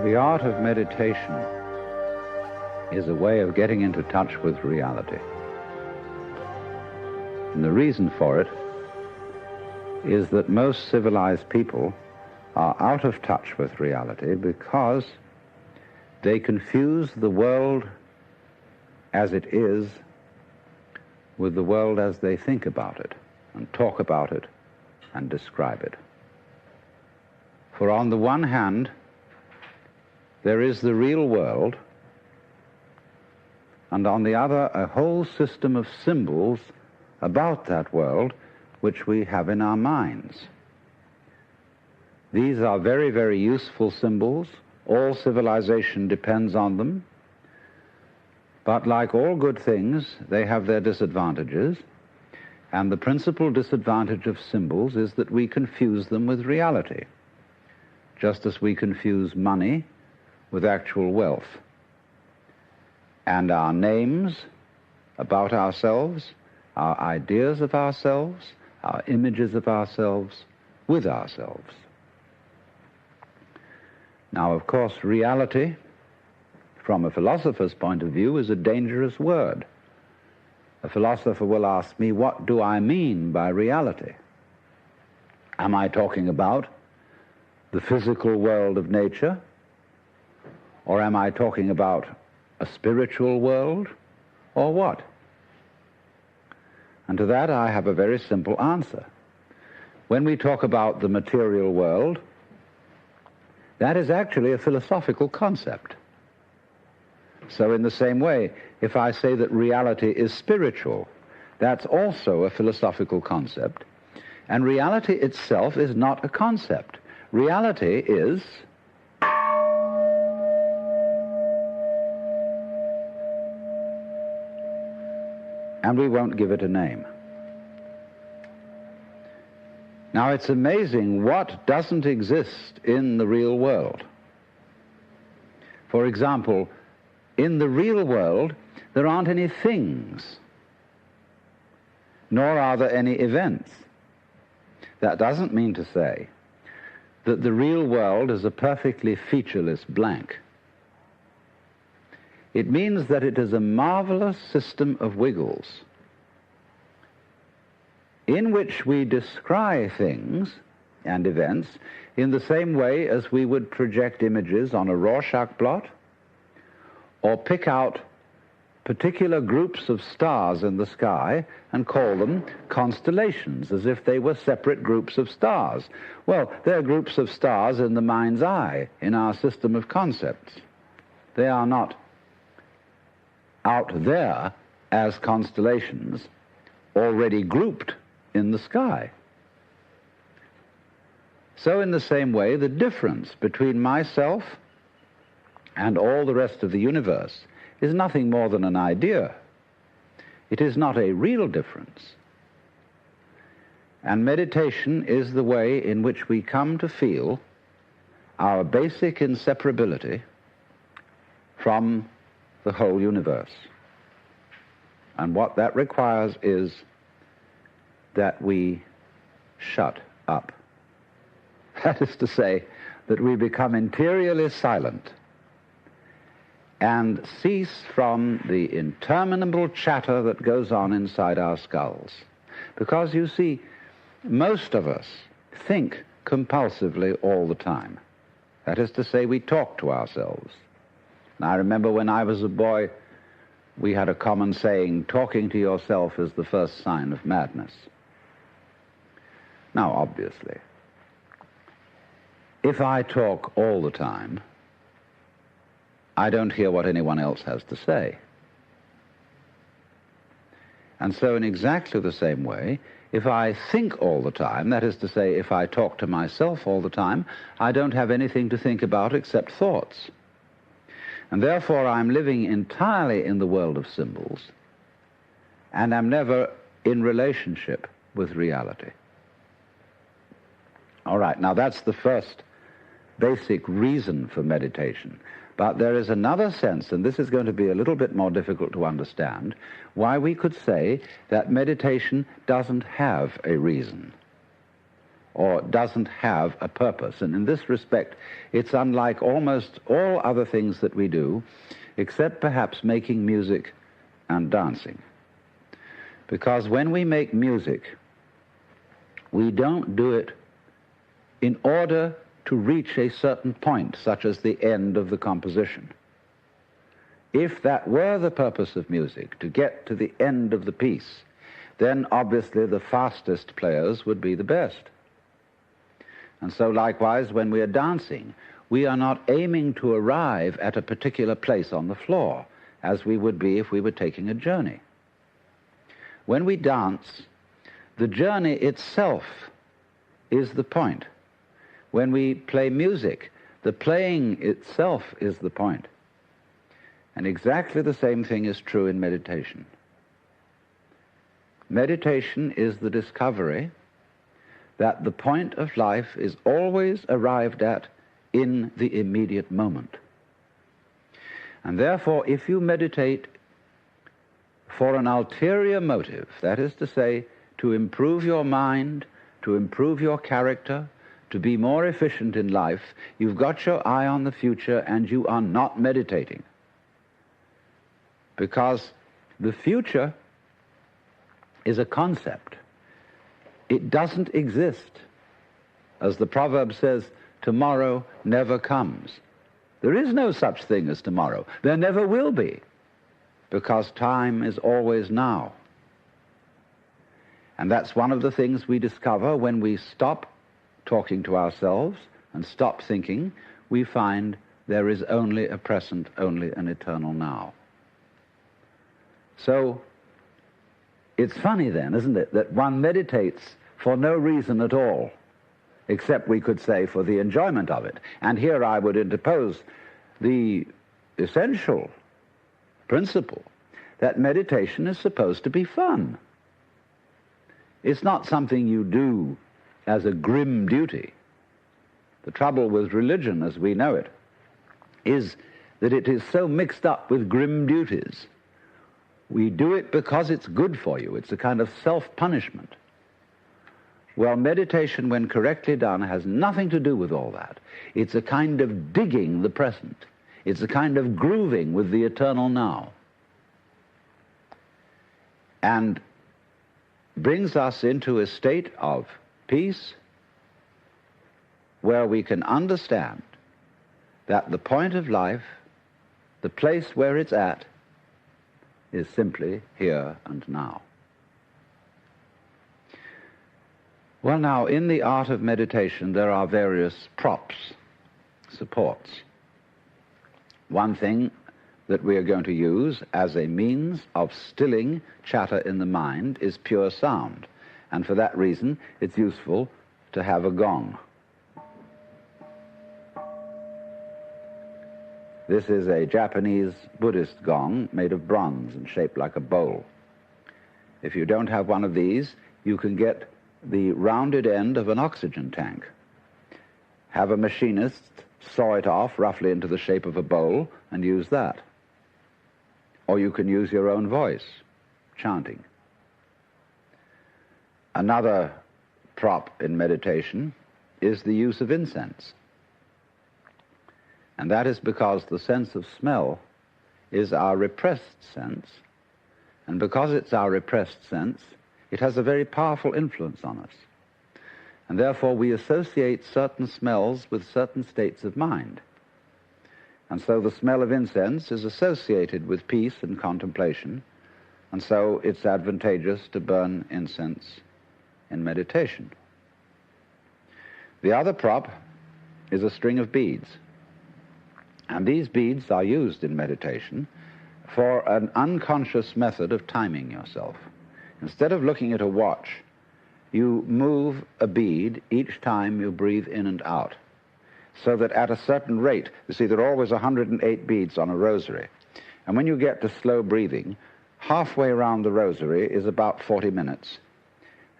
The art of meditation is a way of getting into touch with reality. And the reason for it is that most civilized people are out of touch with reality because they confuse the world as it is with the world as they think about it and talk about it and describe it. For on the one hand, there is the real world, and on the other, a whole system of symbols about that world which we have in our minds. These are very, very useful symbols. All civilization depends on them. But like all good things, they have their disadvantages, and the principal disadvantage of symbols is that we confuse them with reality, just as we confuse money with actual wealth, and our names about ourselves, our ideas of ourselves, our images of ourselves with ourselves. Now, of course, reality, from a philosopher's point of view, is a dangerous word. A philosopher will ask me, what do I mean by reality? Am I talking about the physical world of nature? Or am I talking about a spiritual world? Or what? And to that I have a very simple answer. When we talk about the material world, that is actually a philosophical concept. So in the same way, if I say that reality is spiritual, that's also a philosophical concept. And reality itself is not a concept. Reality is and we won't give it a name. Now, it's amazing what doesn't exist in the real world. For example, in the real world, there aren't any things, nor are there any events. That doesn't mean to say that the real world is a perfectly featureless blank. It means that it is a marvelous system of wiggles in which we descry things and events in the same way as we would project images on a Rorschach blot or pick out particular groups of stars in the sky and call them constellations, as if they were separate groups of stars. Well, they're groups of stars in the mind's eye, in our system of concepts. They are not out there as constellations already grouped in the sky. So in the same way, the difference between myself and all the rest of the universe is nothing more than an idea. It is not a real difference. And meditation is the way in which we come to feel our basic inseparability from the whole universe. And what that requires is that we shut up. That is to say, that we become interiorly silent and cease from the interminable chatter that goes on inside our skulls. Because, you see, most of us think compulsively all the time. That is to say, we talk to ourselves. And I remember when I was a boy, we had a common saying, talking to yourself is the first sign of madness. Now, obviously, if I talk all the time, I don't hear what anyone else has to say. And so in exactly the same way, if I think all the time, that is to say, if I talk to myself all the time, I don't have anything to think about except thoughts. And therefore I'm living entirely in the world of symbols, and I'm never in relationship with reality. All right, now that's the first basic reason for meditation. But there is another sense, and this is going to be a little bit more difficult to understand, why we could say that meditation doesn't have a reason, or doesn't have a purpose. And in this respect, it's unlike almost all other things that we do, except perhaps making music and dancing. Because when we make music, we don't do it in order to reach a certain point, such as the end of the composition. If that were the purpose of music, to get to the end of the piece, then obviously the fastest players would be the best. And so likewise, when we are dancing, we are not aiming to arrive at a particular place on the floor, as we would be if we were taking a journey. When we dance, the journey itself is the point. When we play music, the playing itself is the point. And exactly the same thing is true in meditation. Meditation is the discovery that the point of life is always arrived at in the immediate moment. And therefore, if you meditate for an ulterior motive, that is to say, to improve your mind, to improve your character, to be more efficient in life, you've got your eye on the future and you are not meditating. Because the future is a concept. It doesn't exist. As the proverb says, tomorrow never comes. There is no such thing as tomorrow. There never will be, because time is always now. And that's one of the things we discover when we stop talking to ourselves and stop thinking. We find there is only a present, only an eternal now. So it's funny then, isn't it, that one meditates for no reason at all, except we could say for the enjoyment of it. And here I would interpose the essential principle that meditation is supposed to be fun. It's not something you do as a grim duty. The trouble with religion as we know it is that it is so mixed up with grim duties. We do it because it's good for you. It's a kind of self-punishment. Well, meditation, when correctly done, has nothing to do with all that. It's a kind of digging the present. It's a kind of grooving with the eternal now. And brings us into a state of peace where we can understand that the point of life, the place where it's at, is simply here and now. Well, now, in the art of meditation, there are various props, supports. One thing that we are going to use as a means of stilling chatter in the mind is pure sound. And for that reason, it's useful to have a gong. This is a Japanese Buddhist gong made of bronze and shaped like a bowl. If you don't have one of these, you can get the rounded end of an oxygen tank. Have a machinist saw it off roughly into the shape of a bowl and use that. Or you can use your own voice, chanting. Another prop in meditation is the use of incense. And that is because the sense of smell is our repressed sense. And because it's our repressed sense, it has a very powerful influence on us. And therefore we associate certain smells with certain states of mind. And so the smell of incense is associated with peace and contemplation, and so it's advantageous to burn incense in meditation. The other prop is a string of beads. And these beads are used in meditation for an unconscious method of timing yourself. Instead of looking at a watch, you move a bead each time you breathe in and out, so that at a certain rate, you see, there are always 108 beads on a rosary. And when you get to slow breathing, halfway around the rosary is about 40 minutes.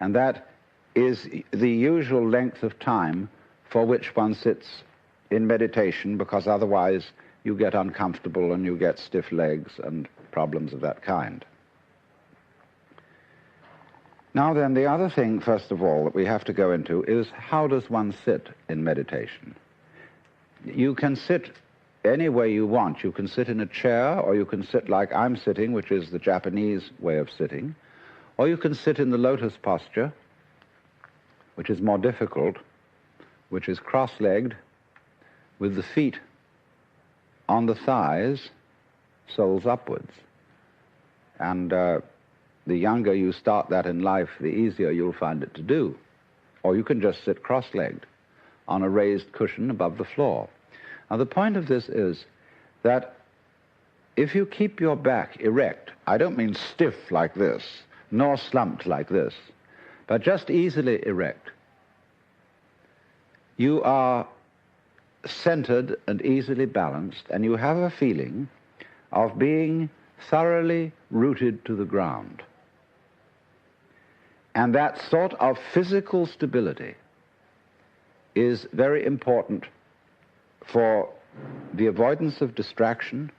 And that is the usual length of time for which one sits in meditation, because otherwise you get uncomfortable and you get stiff legs and problems of that kind. Now then, the other thing, first of all, that we have to go into is how does one sit in meditation? You can sit any way you want. You can sit in a chair, or you can sit like I'm sitting, which is the Japanese way of sitting, or you can sit in the lotus posture, which is more difficult, which is cross-legged, with the feet on the thighs, soles upwards. And the younger you start that in life, the easier you'll find it to do. Or you can just sit cross-legged on a raised cushion above the floor. Now, the point of this is that if you keep your back erect, I don't mean stiff like this, nor slumped like this, but just easily erect, you are centered and easily balanced, and you have a feeling of being thoroughly rooted to the ground. And that sort of physical stability is very important for the avoidance of distraction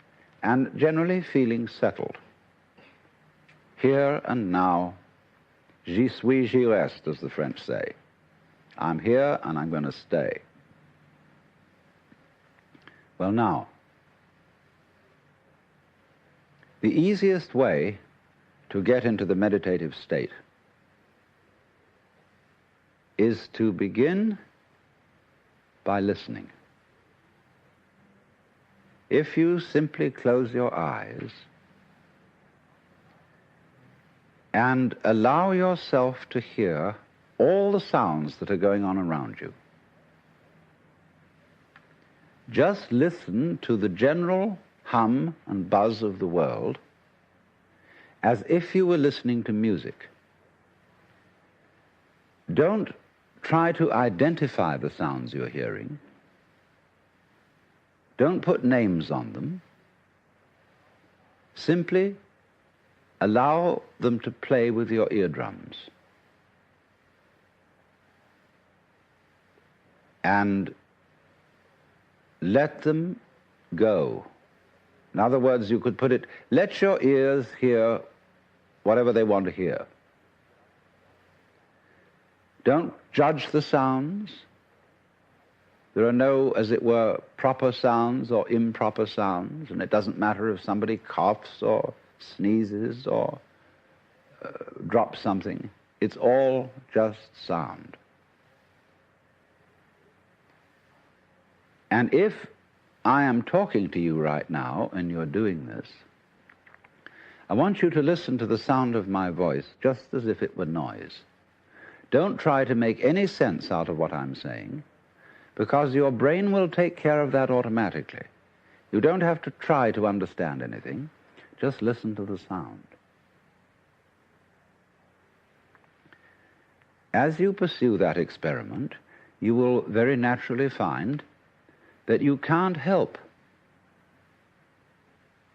and generally feeling settled. Here and now, j'y suis, j'y reste, as the French say. I'm here and I'm going to stay. Well, now, the easiest way to get into the meditative state is to begin by listening. If you simply close your eyes and allow yourself to hear all the sounds that are going on around you, just listen to the general hum and buzz of the world as if you were listening to music. Don't try to identify the sounds you're hearing. Don't put names on them. Simply allow them to play with your eardrums. And let them go. In other words, you could put it, let your ears hear whatever they want to hear. Don't judge the sounds. There are no, as it were, proper sounds or improper sounds, and it doesn't matter if somebody coughs or sneezes or drops something. It's all just sound. And if I am talking to you right now and you're doing this, I want you to listen to the sound of my voice just as if it were noise. Don't try to make any sense out of what I'm saying, because your brain will take care of that automatically. You don't have to try to understand anything. Just listen to the sound. As you pursue that experiment, you will very naturally find that you can't help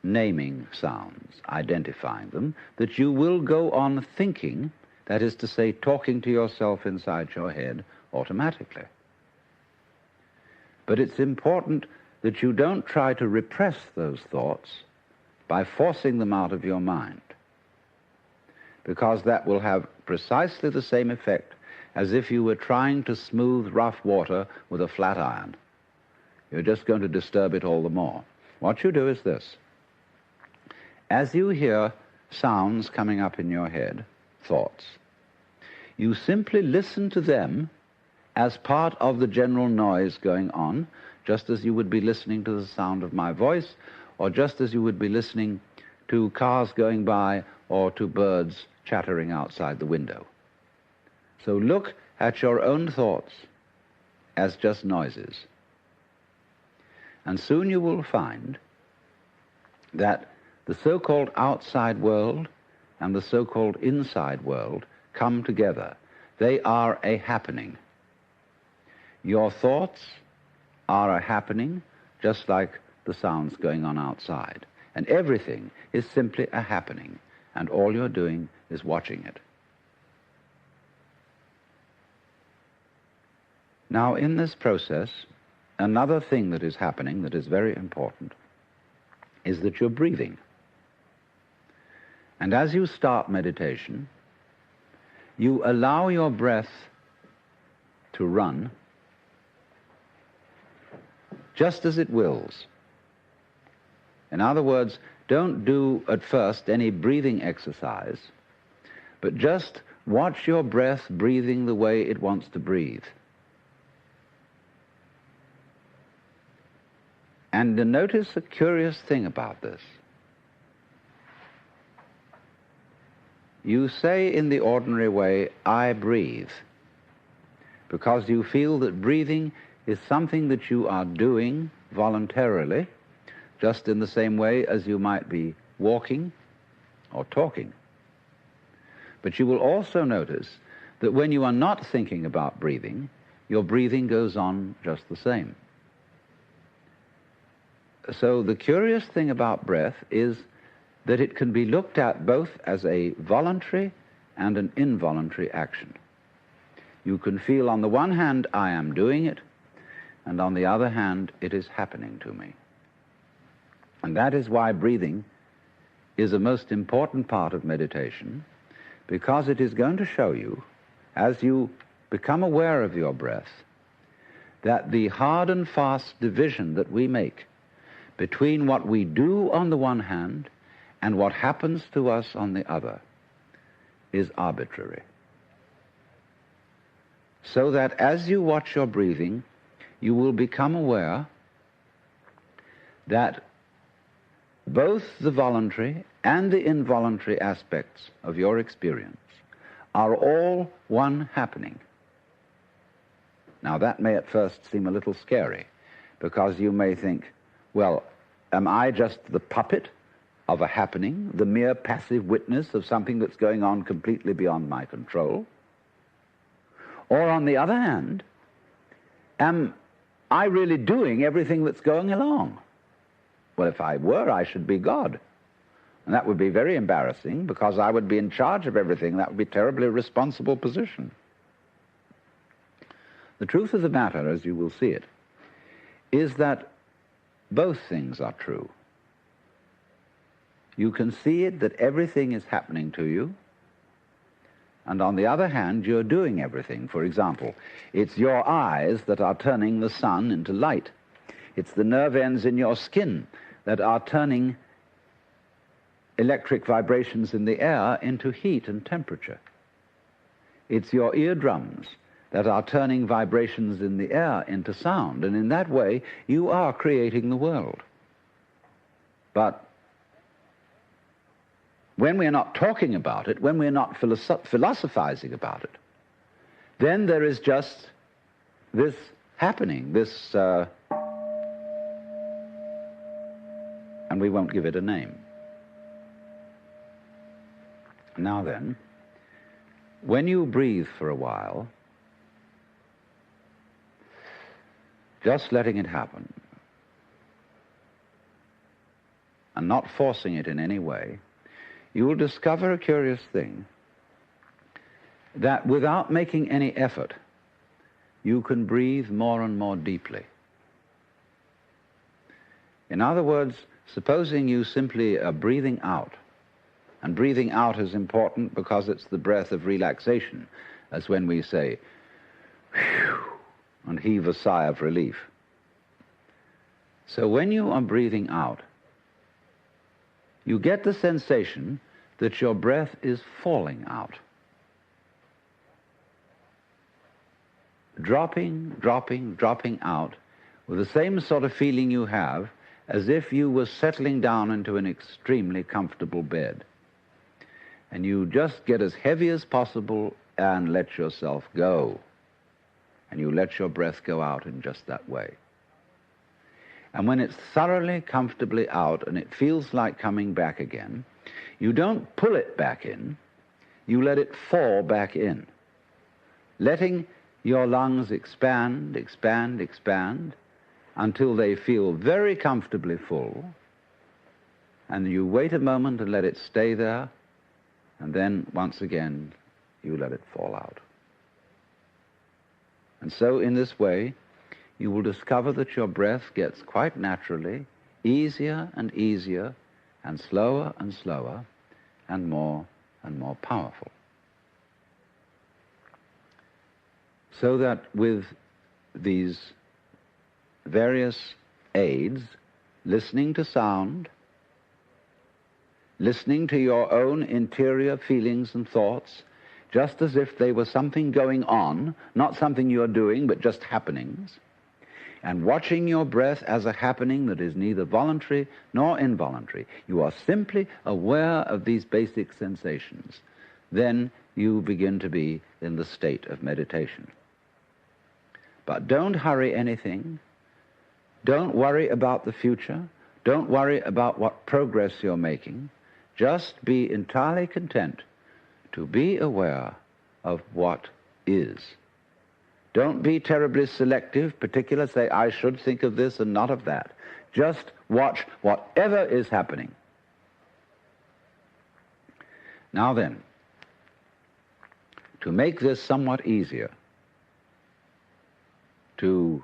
naming sounds, identifying them, that you will go on thinking, that is to say, talking to yourself inside your head automatically. But it's important that you don't try to repress those thoughts by forcing them out of your mind, because that will have precisely the same effect as if you were trying to smooth rough water with a flat iron. You're just going to disturb it all the more. What you do is this. As you hear sounds coming up in your head, thoughts, you simply listen to them as part of the general noise going on, just as you would be listening to the sound of my voice, or just as you would be listening to cars going by or to birds chattering outside the window. So look at your own thoughts as just noises. And soon you will find that the so-called outside world and the so-called inside world come together. They are a happening. Your thoughts are a happening, just like the sounds going on outside. And everything is simply a happening, and all you're doing is watching it. Now, in this process, another thing that is happening that is very important is that you're breathing. And as you start meditation, you allow your breath to run just as it wills. In other words, don't do at first any breathing exercise, but just watch your breath breathing the way it wants to breathe. And notice a curious thing about this. You say in the ordinary way, I breathe, because you feel that breathing is something that you are doing voluntarily, just in the same way as you might be walking or talking. But you will also notice that when you are not thinking about breathing, your breathing goes on just the same. So the curious thing about breath is that it can be looked at both as a voluntary and an involuntary action. You can feel on the one hand, I am doing it, and on the other hand, it is happening to me. And that is why breathing is a most important part of meditation, because it is going to show you, as you become aware of your breath, that the hard and fast division that we make between what we do on the one hand and what happens to us on the other is arbitrary. So that as you watch your breathing, you will become aware that both the voluntary and the involuntary aspects of your experience are all one happening. Now that may at first seem a little scary, because you may think, well, am I just the puppet of a happening, the mere passive witness of something that's going on completely beyond my control? Or on the other hand, am I really doing everything that's going along? Well, if I were, I should be God. And that would be very embarrassing, because I would be in charge of everything. That would be a terribly responsible position. The truth of the matter, as you will see it, is that both things are true. You can see it that everything is happening to you, and on the other hand, you're doing everything. For example, it's your eyes that are turning the sun into light. It's the nerve ends in your skin that are turning electric vibrations in the air into heat and temperature. It's your eardrums that are turning vibrations in the air into sound, and in that way, you are creating the world. But when we're not talking about it, when we're not philosophizing about it, then there is just this happening, this, and we won't give it a name. Now then, when you breathe for a while, just letting it happen, and not forcing it in any way, you will discover a curious thing, that without making any effort, you can breathe more and more deeply. In other words, supposing you simply are breathing out, and breathing out is important because it's the breath of relaxation, as when we say, whew, and heave a sigh of relief. So when you are breathing out, you get the sensation that your breath is falling out. Dropping, dropping, dropping out with the same sort of feeling you have as if you were settling down into an extremely comfortable bed. And you just get as heavy as possible and let yourself go. And you let your breath go out in just that way. And when it's thoroughly, comfortably out and it feels like coming back again, you don't pull it back in, you let it fall back in, letting your lungs expand, expand, expand, until they feel very comfortably full, and you wait a moment and let it stay there, and then, once again, you let it fall out. And so, in this way, you will discover that your breath gets quite naturally easier and easier, and slower, and more powerful. So that with these various aids, listening to sound, listening to your own interior feelings and thoughts, just as if they were something going on, not something you're doing, but just happenings, and watching your breath as a happening that is neither voluntary nor involuntary. You are simply aware of these basic sensations. Then you begin to be in the state of meditation. But don't hurry anything. Don't worry about the future. Don't worry about what progress you're making. Just be entirely content to be aware of what is. Don't be terribly selective, particular, say, I should think of this and not of that. Just watch whatever is happening. Now then, to make this somewhat easier, to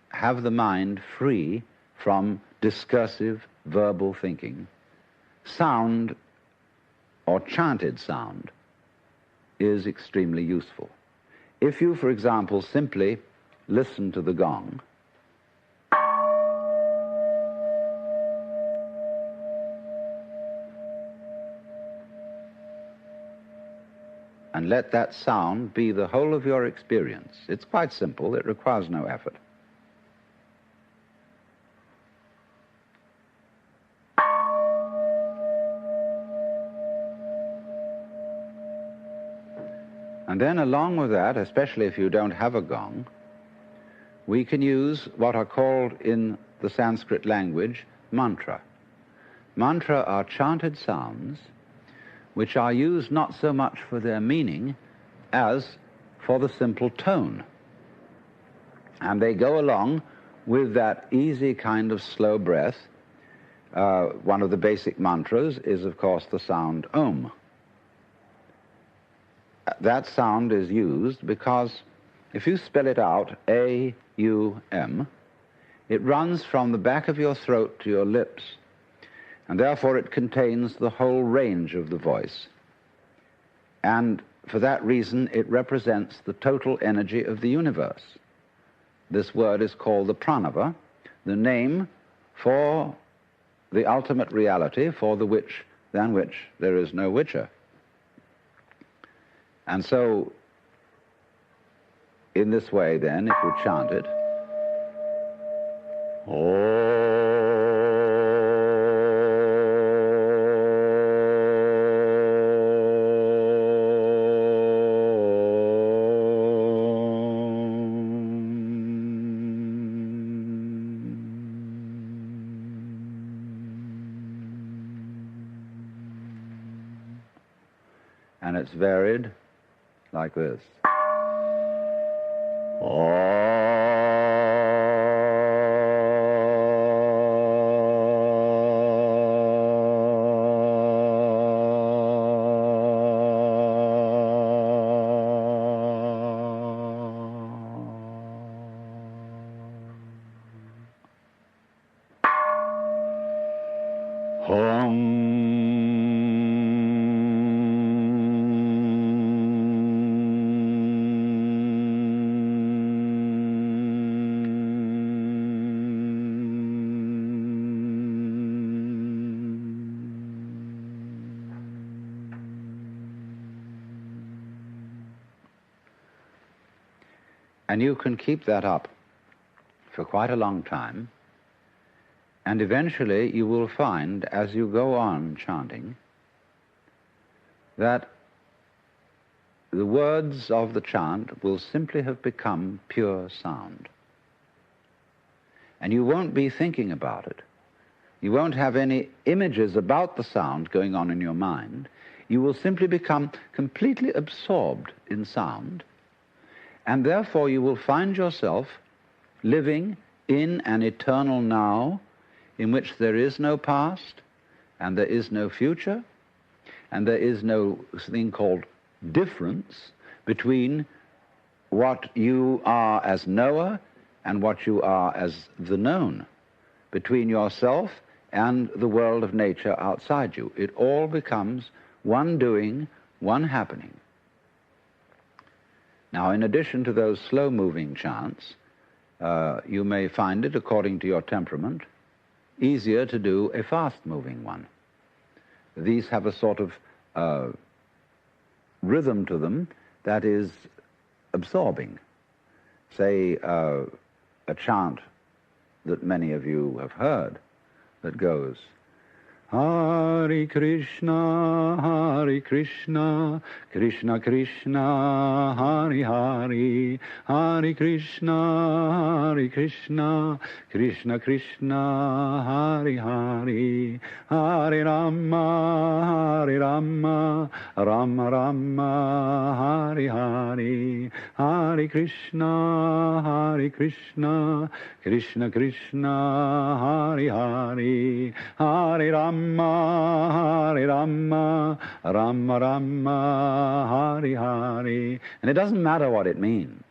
have the mind free from discursive verbal thinking, sound or chanted sound is extremely useful. If you, for example, simply listen to the gong, and let that sound be the whole of your experience. It's quite simple. It requires no effort. And then along with that, especially if you don't have a gong, we can use what are called in the Sanskrit language mantra. Mantra are chanted sounds which are used not so much for their meaning as for the simple tone. And they go along with that easy kind of slow breath. One of the basic mantras is, of course, the sound Om. That sound is used because if you spell it out, A-U-M, it runs from the back of your throat to your lips, and therefore it contains the whole range of the voice. And for that reason, it represents the total energy of the universe. This word is called the pranava, the name for the ultimate reality, for the which, than which there is no witcher. And so, in this way then, if you chant it, and it's varied like this. And you can keep that up for quite a long time, and eventually you will find, as you go on chanting, that the words of the chant will simply have become pure sound. And you won't be thinking about it. You won't have any images about the sound going on in your mind. You will simply become completely absorbed in sound, and therefore you will find yourself living in an eternal now in which there is no past and there is no future and there is no thing called difference between what you are as knower and what you are as the known, between yourself and the world of nature outside you. It all becomes one doing, one happening. Now, in addition to those slow-moving chants, you may find it, according to your temperament, easier to do a fast-moving one. These have a sort of rhythm to them that is absorbing. Say, a chant that many of you have heard that goes, Hare Krishna, Krishna Krishna, Hare Hare, Hare Krishna, Krishna Krishna, Hare Hare, Hare Rama, Rama Rama, Hare Hare, Hare Krishna, Krishna Krishna, Hare Hare, Hare Rama, Rama Rama, Hare Hare. And it doesn't matter what it means.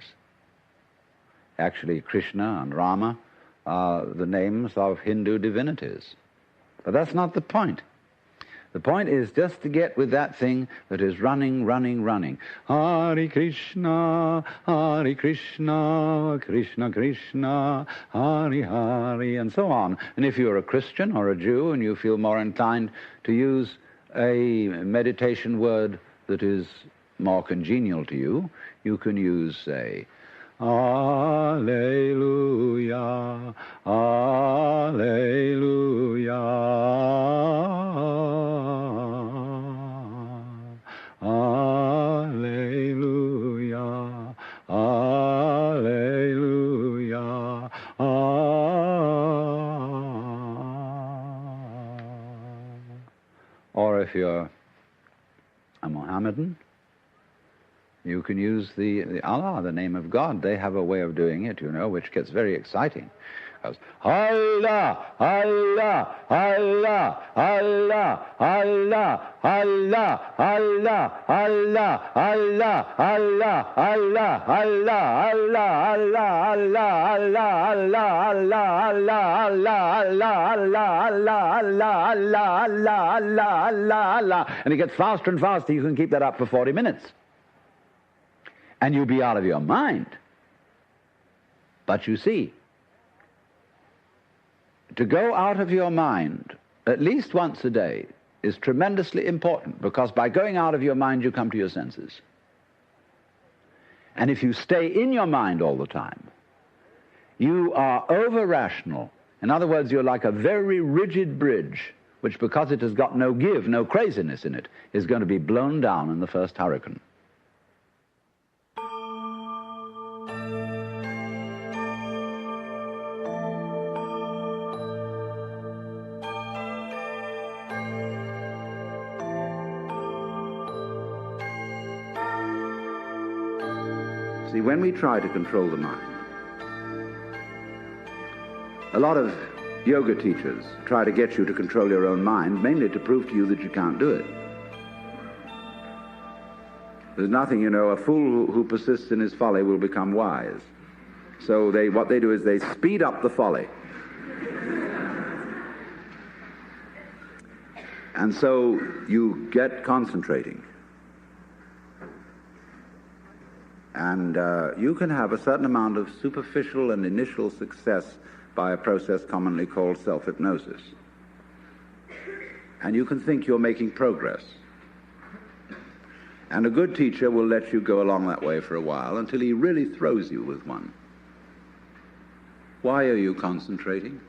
Actually, Krishna and Rama are the names of Hindu divinities. But that's not the point. The point is just to get with that thing that is running. Hare Krishna, Krishna Krishna, Hare Hare, and so on. And if you're a Christian or a Jew and you feel more inclined to use a meditation word that is more congenial to you, you can use, say, Alleluia, Alleluia, Alleluia, Alleluia, Or if you're a Mohammedan, you can use the Allah, the name of God. They have a way of doing it, you know, which gets very exciting. It goes, Allah, Allah, Allah, Allah, Allah, Allah, Allah, Allah, Allah, Allah, Allah, Allah, Allah, Allah, Allah, and it gets faster and faster. You can keep that up for 40 minutes. And you'll be out of your mind. But you see, to go out of your mind at least once a day is tremendously important, because by going out of your mind you come to your senses. And if you stay in your mind all the time, you are over-rational. In other words, you're like a very rigid bridge, which, because it has got no give, no craziness in it, is going to be blown down in the first hurricane. See, when we try to control the mind, a lot of yoga teachers try to get you to control your own mind, mainly to prove to you that you can't do it. There's nothing, you know, a fool who persists in his folly will become wise. So what they do is they speed up the folly. And so you get concentrating. And you can have a certain amount of superficial and initial success by a process commonly called self-hypnosis. And you can think you're making progress. And a good teacher will let you go along that way for a while until he really throws you with one. Why are you concentrating?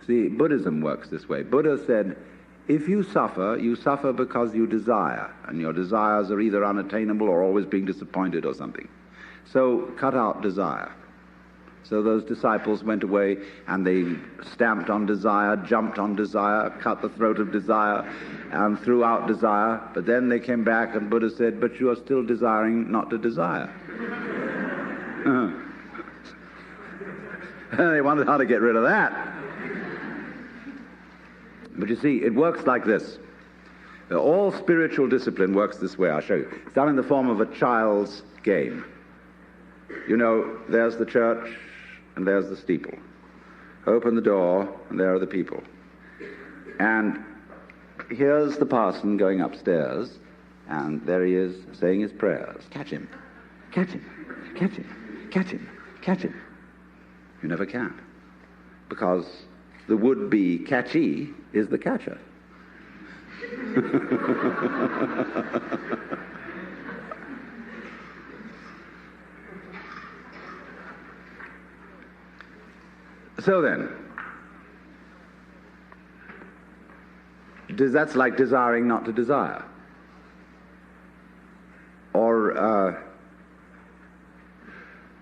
See, Buddhism works this way. Buddha said, if you suffer because you desire, and your desires are either unattainable or always being disappointed or something. So cut out desire. So those disciples went away and they stamped on desire, jumped on desire, cut the throat of desire, and threw out desire. But then they came back and Buddha said, but you are still desiring not to desire. They wondered how to get rid of that. But you see, it works like this. All spiritual discipline works this way. I'll show you. It's done in the form of a child's game. You know, there's the church and there's the steeple. Open the door and there are the people. And here's the parson going upstairs, And there he is saying his prayers. Catch him, catch him, catch him, catch him, catch him. You never can. Because the would-be catchee is the catcher. So then, that's like desiring not to desire. Or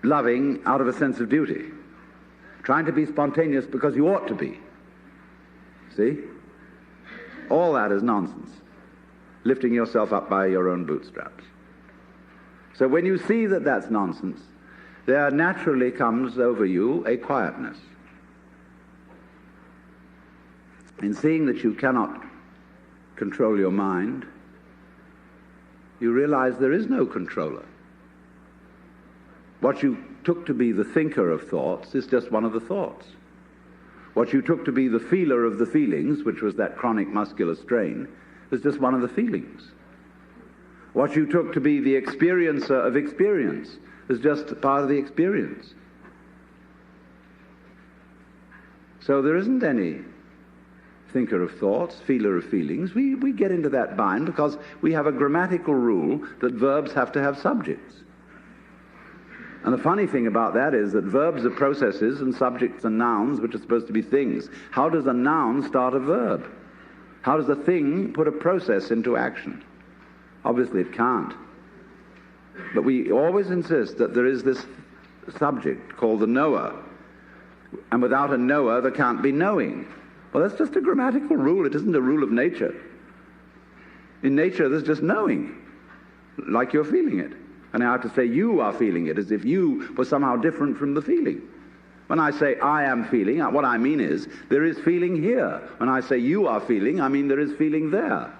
loving out of a sense of duty. Trying to be spontaneous because you ought to be. See? All that is nonsense. Lifting yourself up by your own bootstraps. So when you see that that's nonsense, there naturally comes over you a quietness. In seeing that you cannot control your mind, you realize there is no controller. What you took to be the thinker of thoughts is just one of the thoughts. What you took to be the feeler of the feelings, which was that chronic muscular strain, is just one of the feelings. What you took to be the experiencer of experience is just part of the experience. So there isn't any thinker of thoughts, feeler of feelings. We get into that bind because we have a grammatical rule that verbs have to have subjects. And the funny thing about that is that verbs are processes and subjects are nouns, which are supposed to be things. How does a noun start a verb? How does a thing put a process into action? Obviously it can't. But we always insist that there is this subject called the knower. And without a knower, there can't be knowing. Well, that's just a grammatical rule. It isn't a rule of nature. In nature, there's just knowing, like you're feeling it. And I have to say you are feeling it, as if you were somehow different from the feeling. When I say I am feeling, what I mean is there is feeling here. When I say you are feeling, I mean there is feeling there.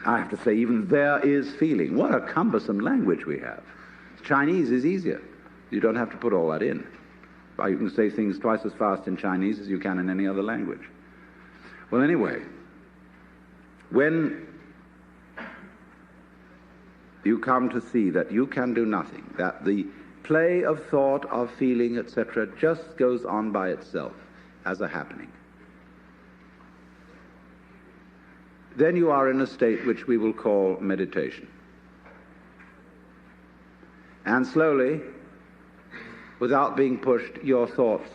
I have to say even there is feeling. What a cumbersome language we have. Chinese is easier. You don't have to put all that in. You can say things twice as fast in Chinese as you can in any other language. Well, anyway, when you come to see that you can do nothing, that the play of thought, of feeling, etc., just goes on by itself as a happening, then you are in a state which we will call meditation. And slowly, without being pushed, your thoughts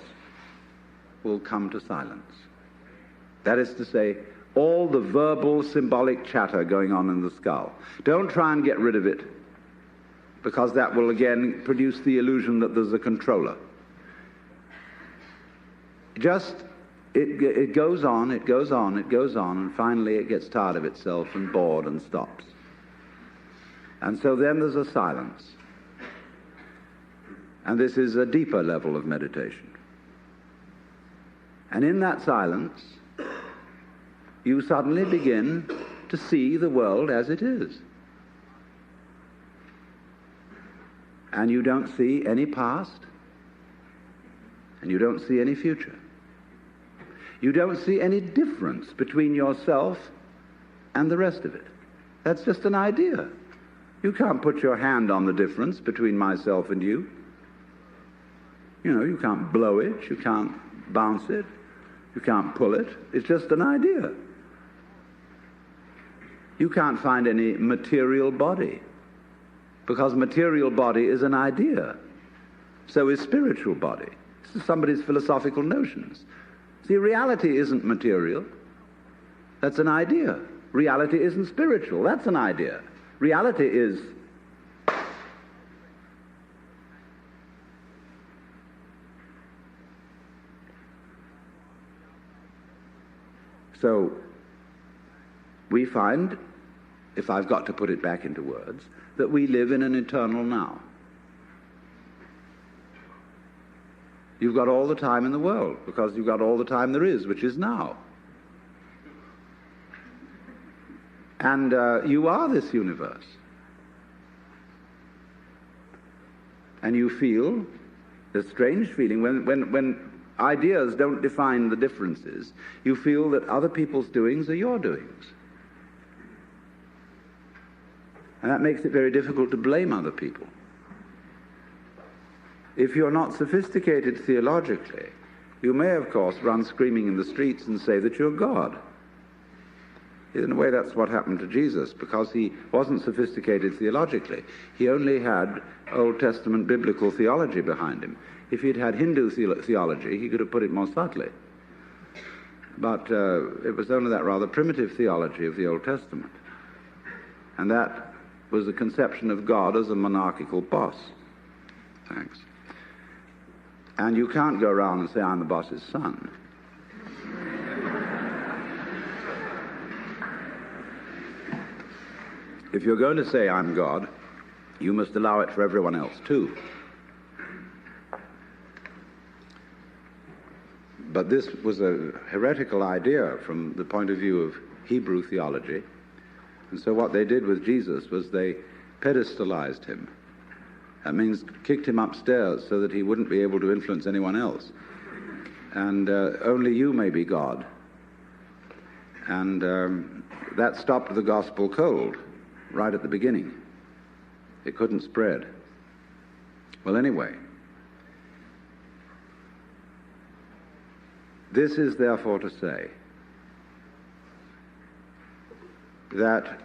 will come to silence. That is to say, all the verbal, symbolic chatter going on in the skull. Don't try and get rid of it, because that will again produce the illusion that there's a controller. Just, it goes on, it goes on, it goes on, and finally it gets tired of itself and bored and stops. And so then there's a silence. And this is a deeper level of meditation. And in that silence, you suddenly begin to see the world as it is. And you don't see any past, and you don't see any future. You don't see any difference between yourself and the rest of it. That's just an idea. You can't put your hand on the difference between myself and you. You know, you can't blow it, you can't bounce it, you can't pull it. It's just an idea. You can't find any material body, because material body is an idea. So is spiritual body. This is somebody's philosophical notions. See, reality isn't material. That's an idea. Reality isn't spiritual. That's an idea. Reality is so we find, if I've got to put it back into words, that we live in an eternal now. You've got all the time in the world, because you've got all the time there is, which is now. And you are this universe. And you feel this strange feeling when ideas don't define the differences. You feel that other people's doings are your doings. And that makes it very difficult to blame other people. If you're not sophisticated theologically, you may, of course, run screaming in the streets and say that you're God. In a way, that's what happened to Jesus, because he wasn't sophisticated theologically. He only had Old Testament biblical theology behind him. If he'd had Hindu theology, he could have put it more subtly. But it was only that rather primitive theology of the Old Testament. And that was the conception of God as a monarchical boss. Thanks. And you can't go around and say, I'm the boss's son. If you're going to say, I'm God, you must allow it for everyone else too. But this was a heretical idea from the point of view of Hebrew theology. And so what they did with Jesus was they pedestalized him. That means kicked him upstairs so that he wouldn't be able to influence anyone else. And only you may be God. And that stopped the gospel cold right at the beginning. It couldn't spread. Well, anyway, this is therefore to say that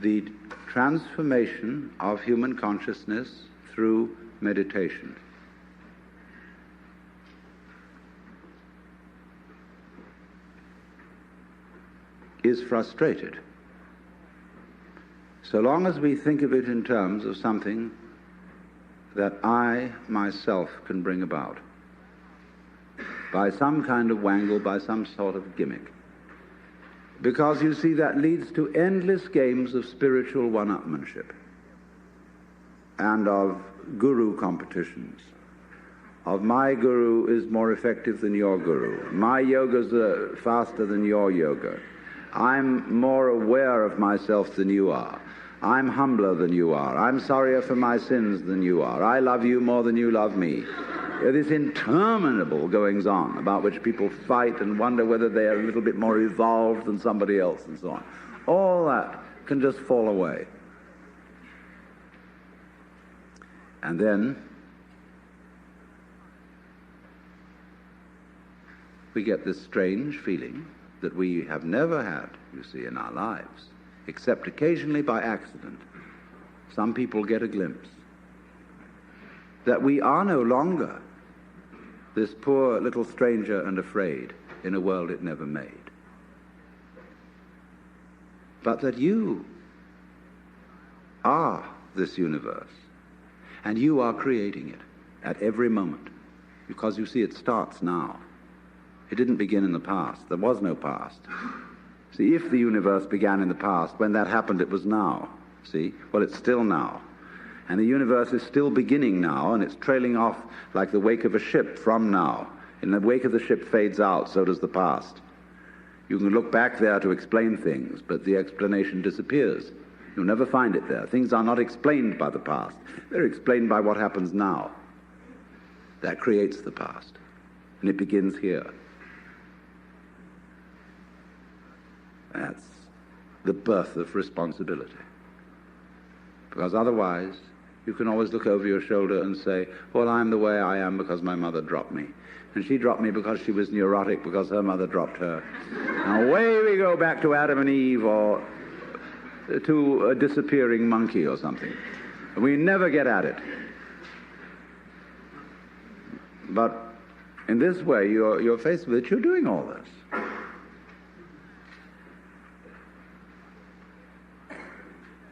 the transformation of human consciousness through meditation is frustrated so long as we think of it in terms of something that I myself can bring about by some kind of wangle, by some sort of gimmick. Because, you see, that leads to endless games of spiritual one-upmanship and of guru competitions, of my guru is more effective than your guru, my yoga's faster than your yoga, I'm more aware of myself than you are, I'm humbler than you are, I'm sorrier for my sins than you are, I love you more than you love me. This interminable goings-on about which people fight and wonder whether they are a little bit more evolved than somebody else and so on. All that can just fall away. And then we get this strange feeling that we have never had, you see, in our lives, except occasionally by accident. Some people get a glimpse that we are no longer this poor little stranger and afraid in a world it never made, but that you are this universe, and you are creating it at every moment, because you see it starts now. It didn't begin in the past. There was no past. See, if the universe began in the past, when that happened it was now. See? Well, it's still now. And the universe is still beginning now, and it's trailing off like the wake of a ship from now. In the wake of the ship fades out, so does the past. You can look back there to explain things, but the explanation disappears. You'll never find it there. Things are not explained by the past. They're explained by what happens now. That creates the past, and it begins here. That's the birth of responsibility. Because otherwise, you can always look over your shoulder and say, well, I'm the way I am because my mother dropped me. And she dropped me because she was neurotic because her mother dropped her. And away we go back to Adam and Eve or to a disappearing monkey or something. We never get at it. But in this way, you're faced with it. You're doing all this.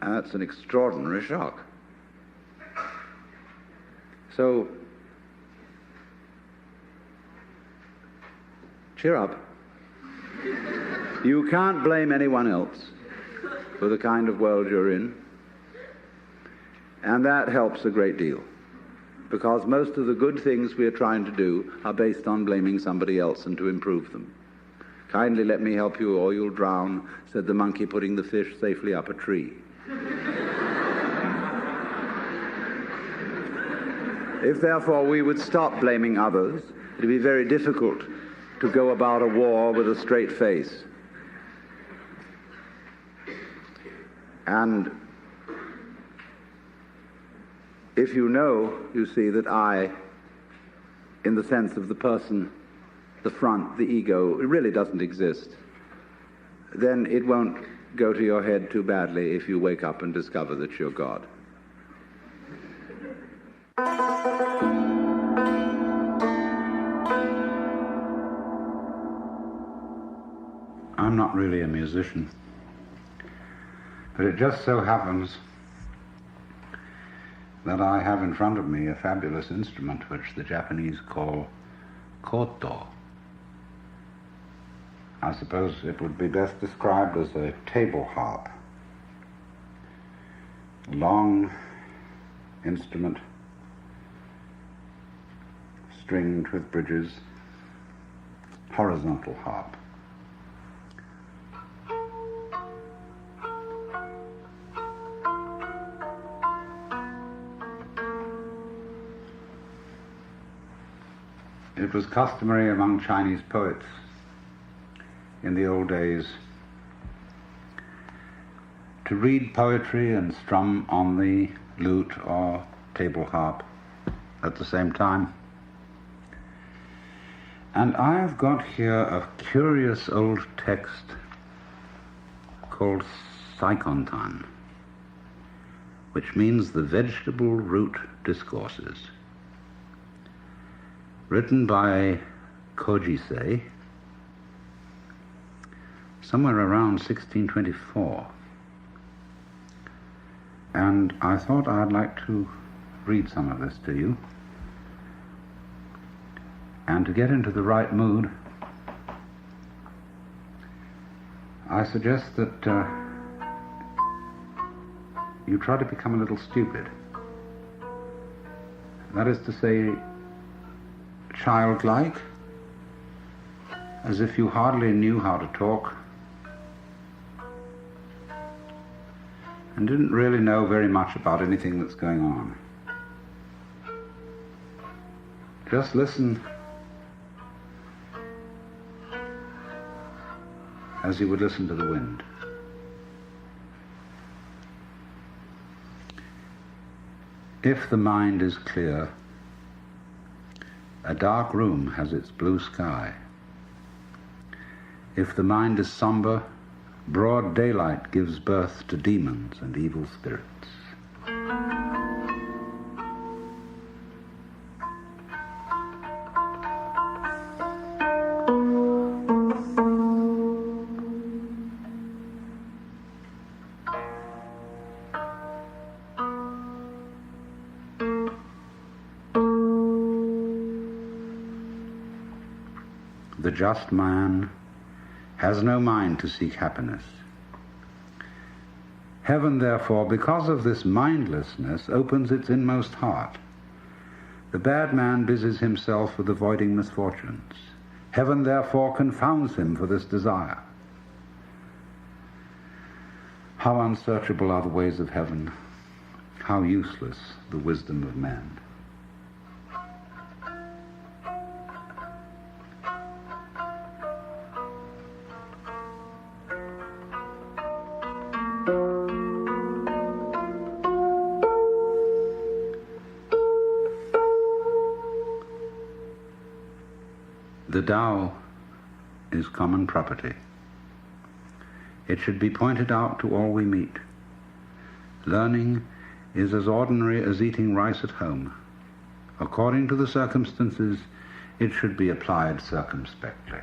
And that's an extraordinary shock. So, cheer up. You can't blame anyone else for the kind of world you're in. And that helps a great deal. Because most of the good things we are trying to do are based on blaming somebody else and to improve them. Kindly let me help you or you'll drown, said the monkey, putting the fish safely up a tree. If, therefore, we would stop blaming others, it would be very difficult to go about a war with a straight face. And if you know, you see, that I, in the sense of the person, the front, the ego, it really doesn't exist, then it won't go to your head too badly if you wake up and discover that you're God. I'm not really a musician, but it just so happens that I have in front of me a fabulous instrument which the Japanese call koto. I suppose it would be best described as a table harp. A long instrument, stringed with bridges, horizontal harp. It was customary among Chinese poets in the old days to read poetry and strum on the lute or table harp at the same time. And I've got here a curious old text called Saikontan, which means the vegetable root discourses, written by Kojisei somewhere around 1624. And I thought I'd like to read some of this to you. And to get into the right mood, I suggest that you try to become a little stupid. That is to say, childlike, as if you hardly knew how to talk and didn't really know very much about anything that's going on. Just listen as you would listen to the wind. If the mind is clear, a dark room has its blue sky. If the mind is somber, broad daylight gives birth to demons and evil spirits. The just man has no mind to seek happiness. Heaven, therefore, because of this mindlessness, opens its inmost heart. The bad man busies himself with avoiding misfortunes. Heaven, therefore, confounds him for this desire. How unsearchable are the ways of heaven, how useless the wisdom of man. The Tao is common property. It should be pointed out to all we meet. Learning is as ordinary as eating rice at home. According to the circumstances, it should be applied circumspectly.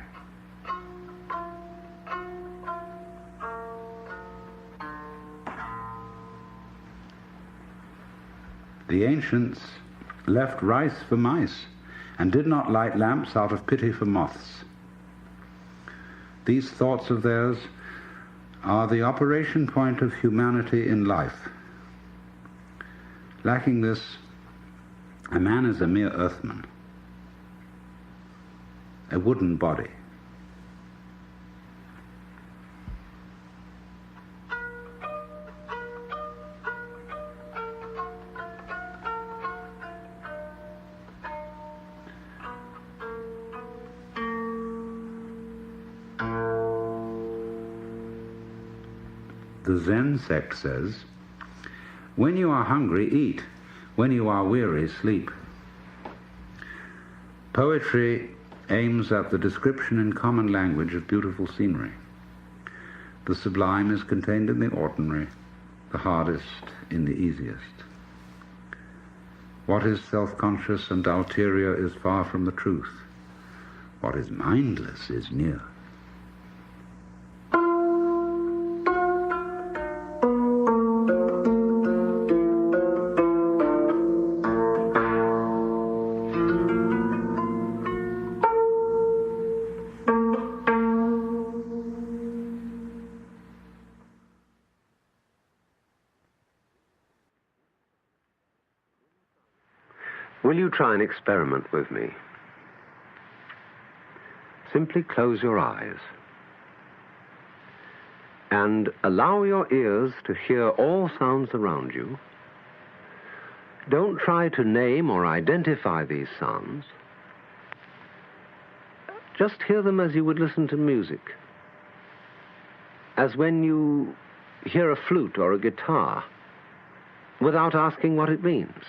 The ancients left rice for mice and did not light lamps out of pity for moths. These thoughts of theirs are the operation point of humanity in life. Lacking this, a man is a mere earthman, a wooden body. The Zen sect says, when you are hungry, eat. When you are weary, sleep. Poetry aims at the description in common language of beautiful scenery. The sublime is contained in the ordinary, the hardest in the easiest. What is self-conscious and ulterior is far from the truth. What is mindless is near. Will you try an experiment with me? Simply close your eyes and allow your ears to hear all sounds around you. Don't try to name or identify these sounds. Just hear them as you would listen to music, as when you hear a flute or a guitar, without asking what it means.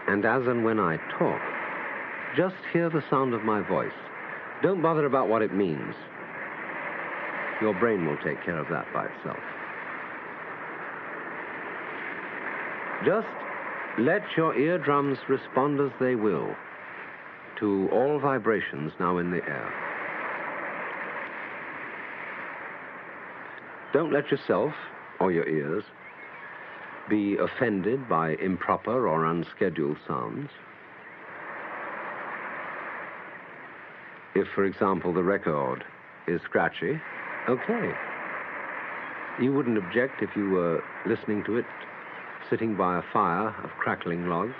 And as and when I talk, just hear the sound of my voice. Don't bother about what it means. Your brain will take care of that by itself. Just let your eardrums respond as they will to all vibrations now in the air. Don't let yourself or your ears be offended by improper or unscheduled sounds. If, for example, the record is scratchy, okay. You wouldn't object if you were listening to it sitting by a fire of crackling logs.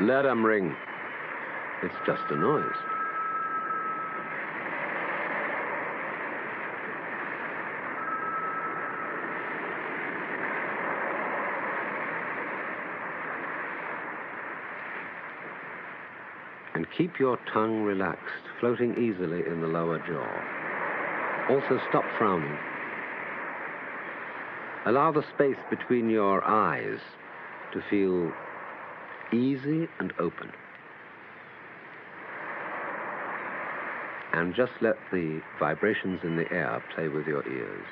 Let 'em ring. It's just a noise. And keep your tongue relaxed, floating easily in the lower jaw. Also stop frowning. Allow the space between your eyes to feel easy and open. And just let the vibrations in the air play with your ears.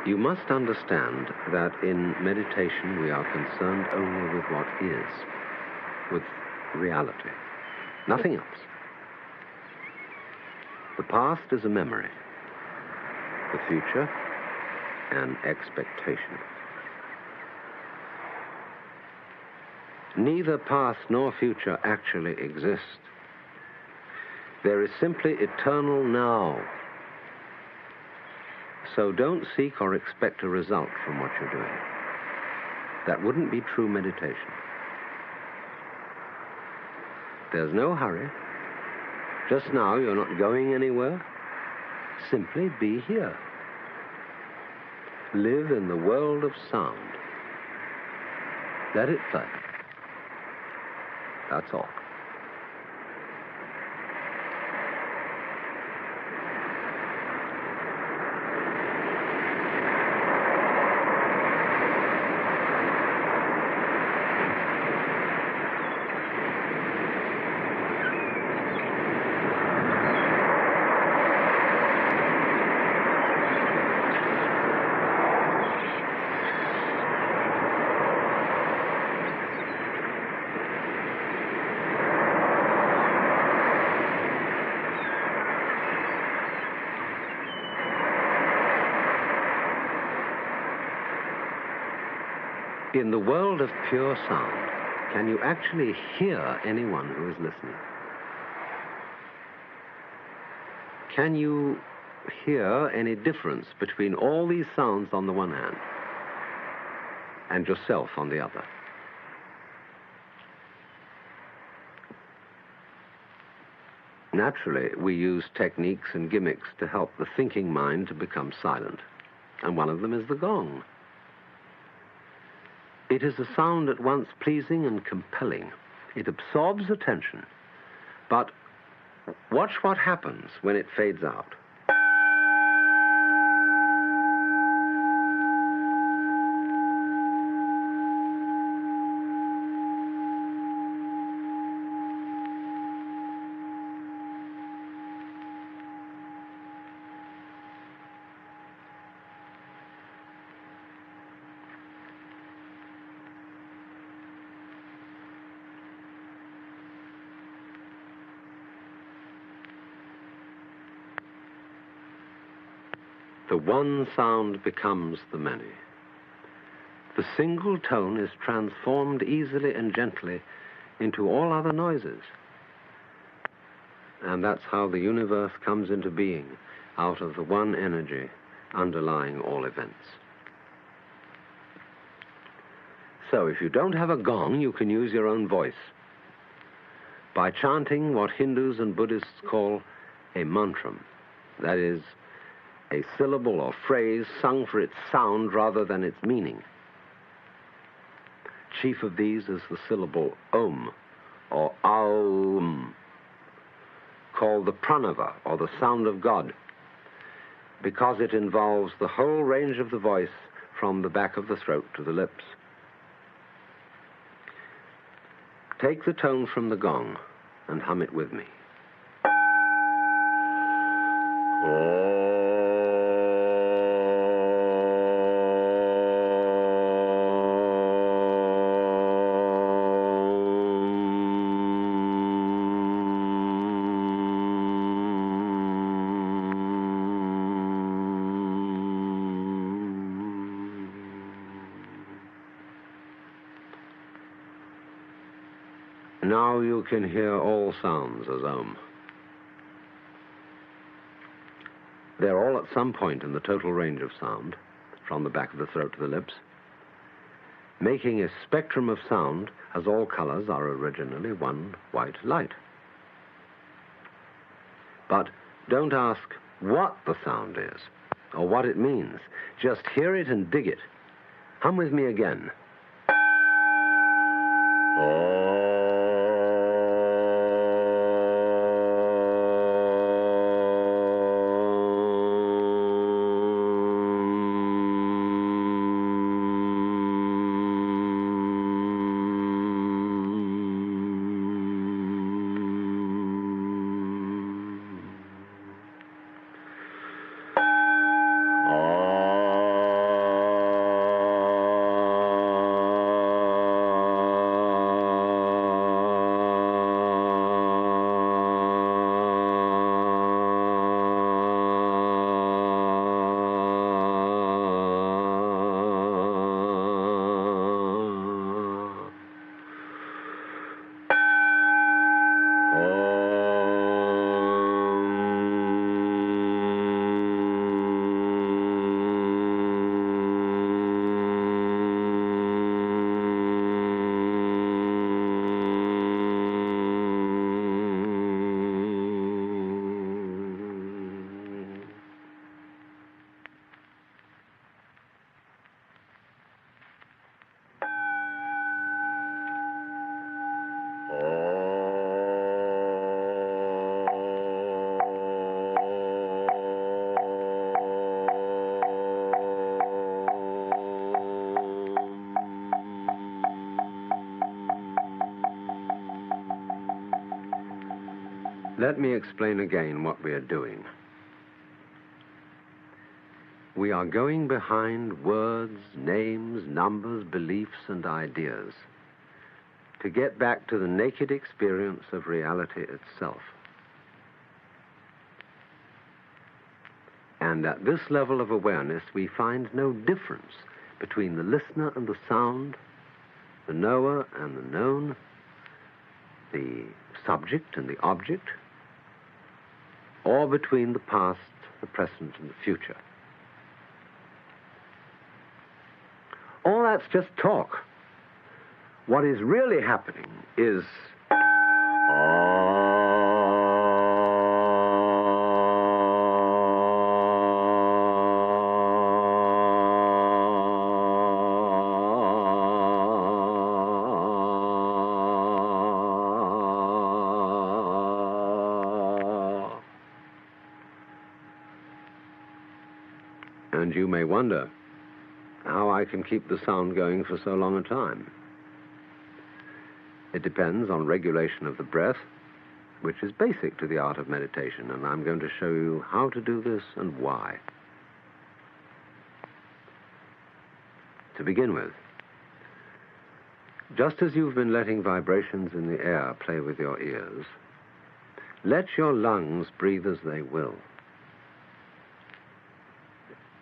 You must understand that in meditation we are concerned only with what is, with reality, nothing else. The past is a memory, the future an expectation. Neither past nor future actually exist. There is simply eternal now. So don't seek or expect a result from what you're doing. That wouldn't be true meditation. There's no hurry. Just now, you're not going anywhere. Simply be here. Live in the world of sound. Let it play. That's all. In the world of pure sound, can you actually hear anyone who is listening? Can you hear any difference between all these sounds on the one hand and yourself on the other? Naturally, we use techniques and gimmicks to help the thinking mind to become silent, and one of them is the gong. It is a sound at once pleasing and compelling. It absorbs attention. But watch what happens when it fades out. The one sound becomes the many. The single tone is transformed easily and gently into all other noises. And that's how the universe comes into being, out of the one energy underlying all events. So if you don't have a gong, you can use your own voice by chanting what Hindus and Buddhists call a mantram. That is, a syllable or phrase sung for its sound rather than its meaning. Chief of these is the syllable Om, or Aum, called the Pranava, or the sound of God, because it involves the whole range of the voice from the back of the throat to the lips. Take the tone from the gong and hum it with me. Now you can hear all sounds as Om. They're all at some point in the total range of sound, from the back of the throat to the lips, making a spectrum of sound as all colors are originally one white light. But don't ask what the sound is or what it means. Just hear it and dig it. Hum with me again. Let me explain again what we are doing. We are going behind words, names, numbers, beliefs, and ideas to get back to the naked experience of reality itself. And at this level of awareness, we find no difference between the listener and the sound, the knower and the known, the subject and the object, or between the past, the present, and the future. All that's just talk. What is really happening is and you may wonder how I can keep the sound going for so long a time. It depends on regulation of the breath, which is basic to the art of meditation, and I'm going to show you how to do this and why. To begin with, just as you've been letting vibrations in the air play with your ears, let your lungs breathe as they will.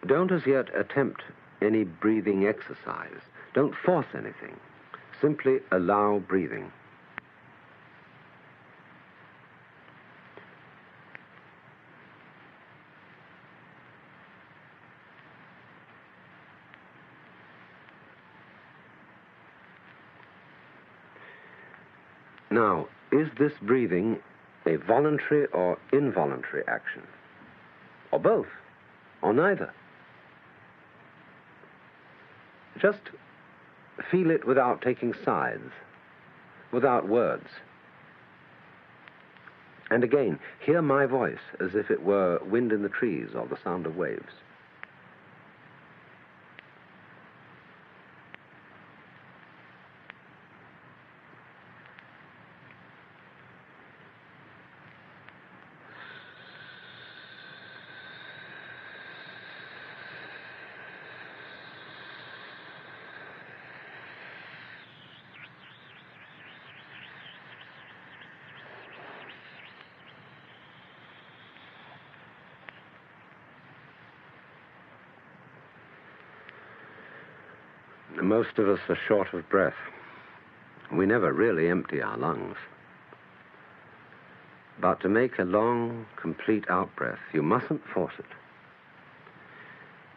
Don't as yet attempt any breathing exercise. Don't force anything. Simply allow breathing. Now, is this breathing a voluntary or involuntary action? Or both? Or neither? Just feel it without taking sides, without words. And again, hear my voice as if it were wind in the trees or the sound of waves. Most of us are short of breath. We never really empty our lungs. But to make a long, complete out-breath, you mustn't force it.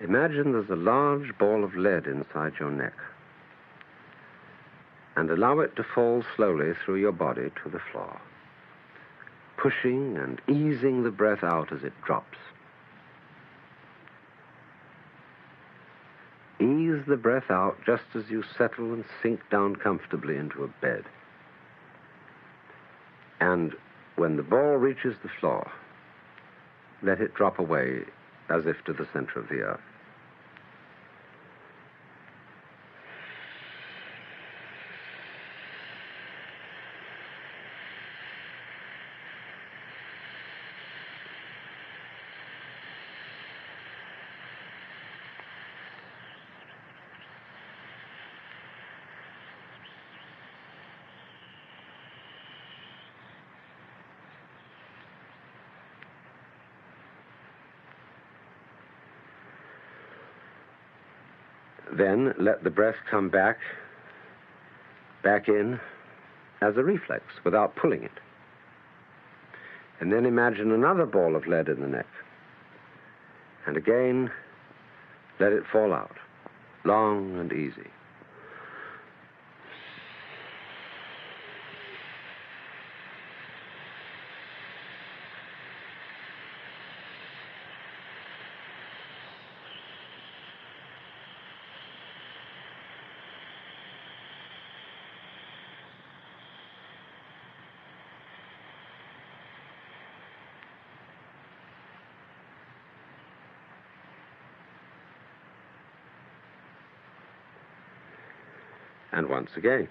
Imagine there's a large ball of lead inside your neck, and allow it to fall slowly through your body to the floor, pushing and easing the breath out as it drops. Ease the breath out just as you settle and sink down comfortably into a bed. And when the ball reaches the floor, let it drop away as if to the center of the earth. Then let the breath come back in as a reflex without pulling it. And then imagine another ball of lead in the neck. And again, let it fall out, long and easy. And once again.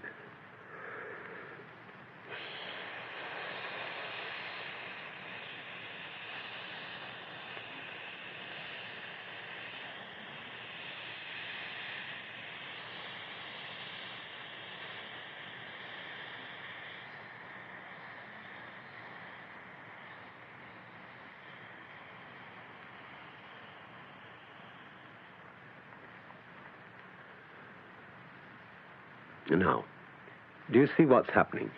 Now, do you see what's happening?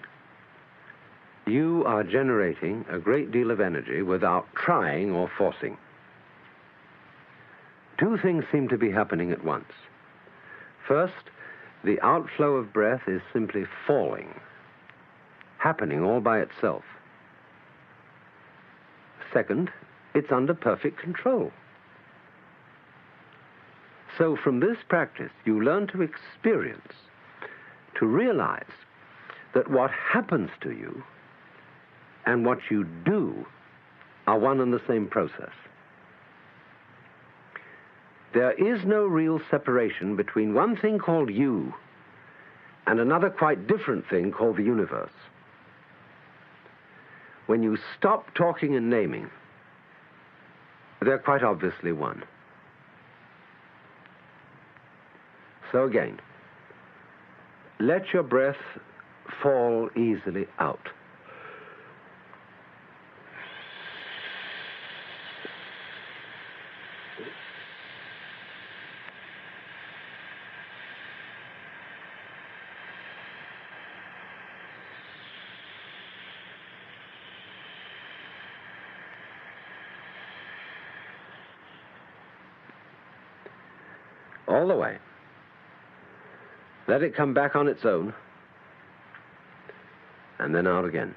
You are generating a great deal of energy without trying or forcing. Two things seem to be happening at once. First, the outflow of breath is simply falling, happening all by itself. Second, it's under perfect control. So from this practice, you learn to experience, to realize that what happens to you and what you do are one and the same process. There is no real separation between one thing called you and another quite different thing called the universe. When you stop talking and naming, they're quite obviously one. So again, let your breath fall easily out. All the way. Let it come back on its own, and then out again.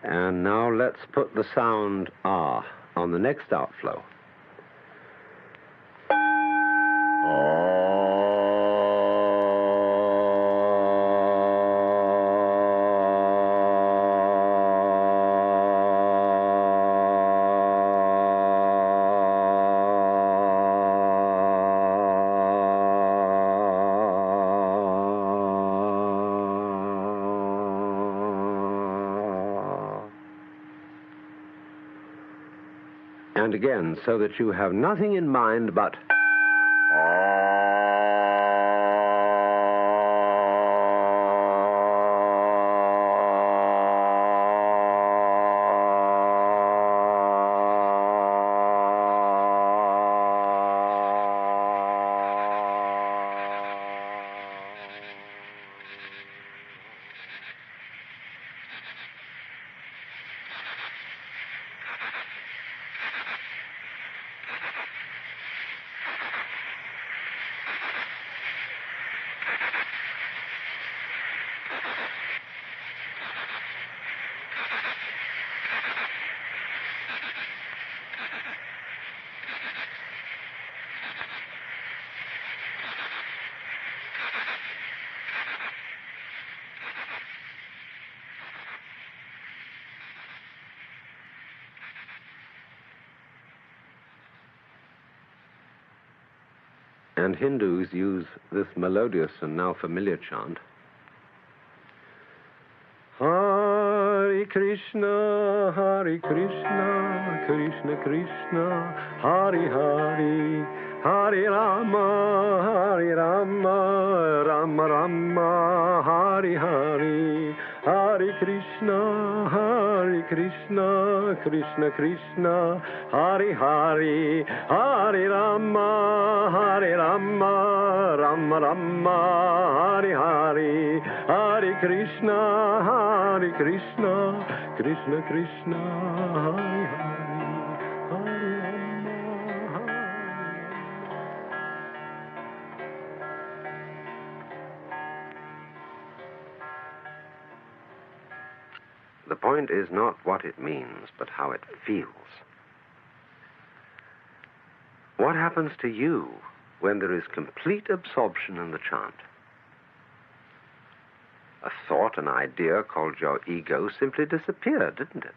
And now let's put the sound ah on the next outflow. And again, so that you have nothing in mind but And Hindus use this melodious and now familiar chant. Hare Krishna, Krishna Krishna, Hare Hare, Hare Rama, Rama Rama, Hare Hare, Hare Krishna, Krishna Krishna, Hare Hare, Hare Rama, Rama Rama, Hare Hare, Hare Krishna, Krishna Krishna, Hare Hare, Hare Rama, The point is not what it means, but how it feels. What happens to you when there is complete absorption in the chant? A thought, an idea called your ego simply disappeared, didn't it?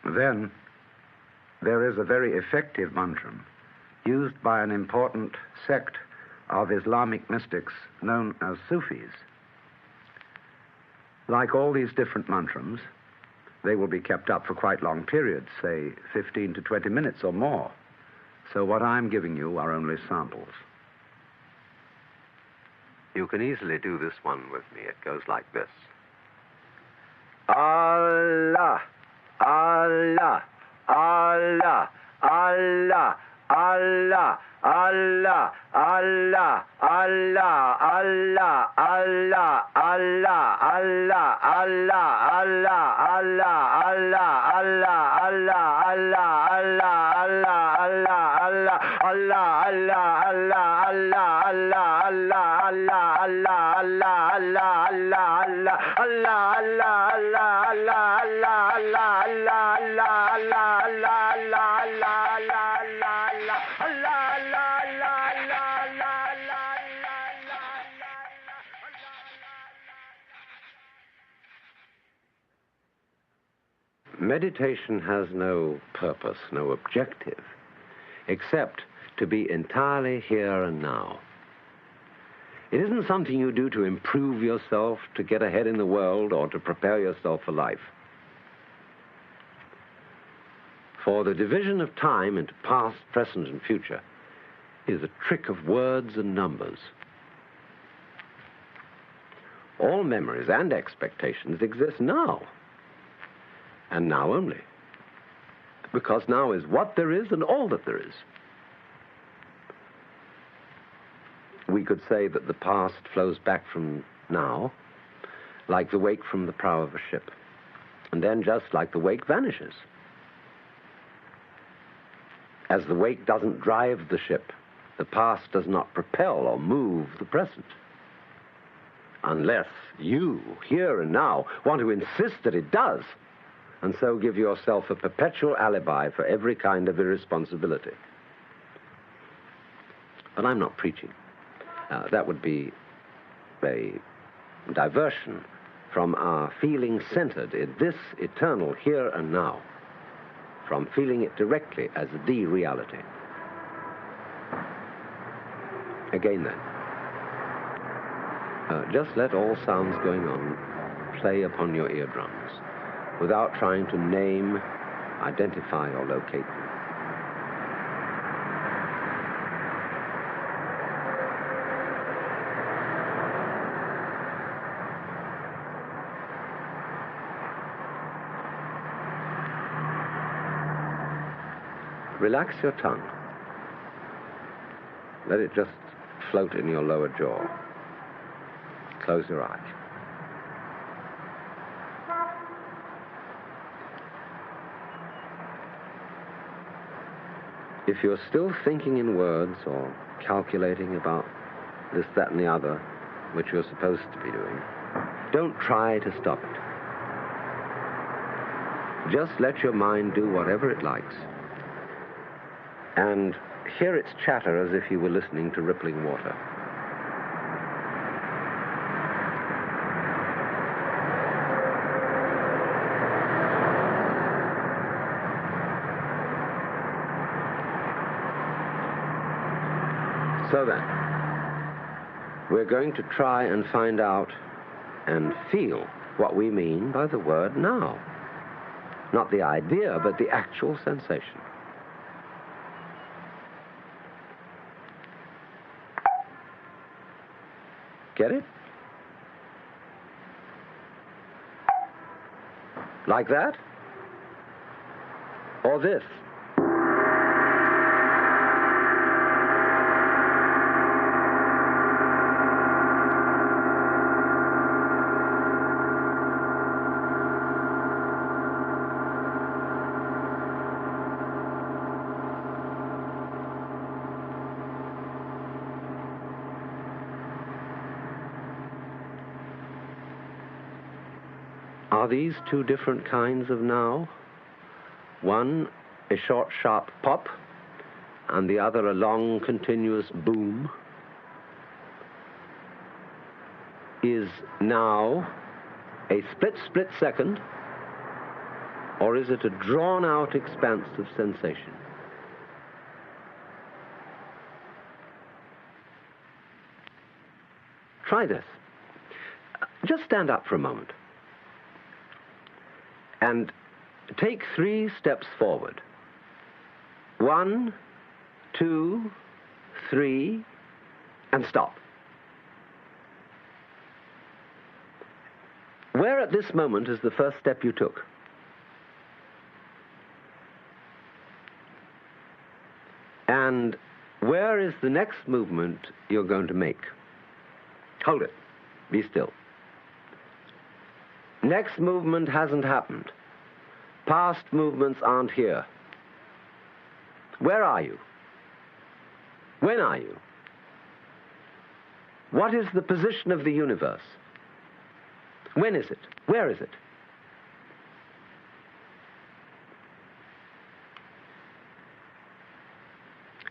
Then there is a very effective mantram used by an important sect of Islamic mystics known as Sufis. Like all these different mantrams, they will be kept up for quite long periods, say 15 to 20 minutes or more. So what I'm giving you are only samples. You can easily do this one with me. It goes like this. Allah, Allah, Allah, Allah, Allah, Allah, Allah, Allah, Allah, Allah, Allah, Allah, Allah, Meditation has no purpose, no objective, except to be entirely here and now. It isn't something you do to improve yourself, to get ahead in the world, or to prepare yourself for life. For the division of time into past, present, and future is a trick of words and numbers. All memories and expectations exist now, and now only, because now is what there is and all that there is. We could say that the past flows back from now, like the wake from the prow of a ship, and then just like the wake vanishes. As the wake doesn't drive the ship, the past does not propel or move the present. Unless you, here and now, want to insist that it does, and so give yourself a perpetual alibi for every kind of irresponsibility. But I'm not preaching. That would be a diversion from our feeling centered in this eternal here and now, from feeling it directly as the reality. Again then, just let all sounds going on play upon your eardrums without trying to name, identify, or locate them. Relax your tongue. Let it just float in your lower jaw. Close your eyes. If you're still thinking in words or calculating about this, that, and the other, which you're supposed to be doing, don't try to stop it. Just let your mind do whatever it likes, and hear its chatter as if you were listening to rippling water. So then, we're going to try and find out and feel what we mean by the word now. Not the idea, but the actual sensation. Get it? Like that? Or this? Are these two different kinds of now? One a short, sharp pop, and the other a long, continuous boom? Is now a split second, or is it a drawn-out expanse of sensation? Try this. Just stand up for a moment. and take 3 steps forward. 1, 2, 3, and stop. Where at this moment is the first step you took? And where is the next movement you're going to make? Hold it. Be still. Next movement hasn't happened. Past movements aren't here. Where are you? When are you? What is the position of the universe? When is it? Where is it?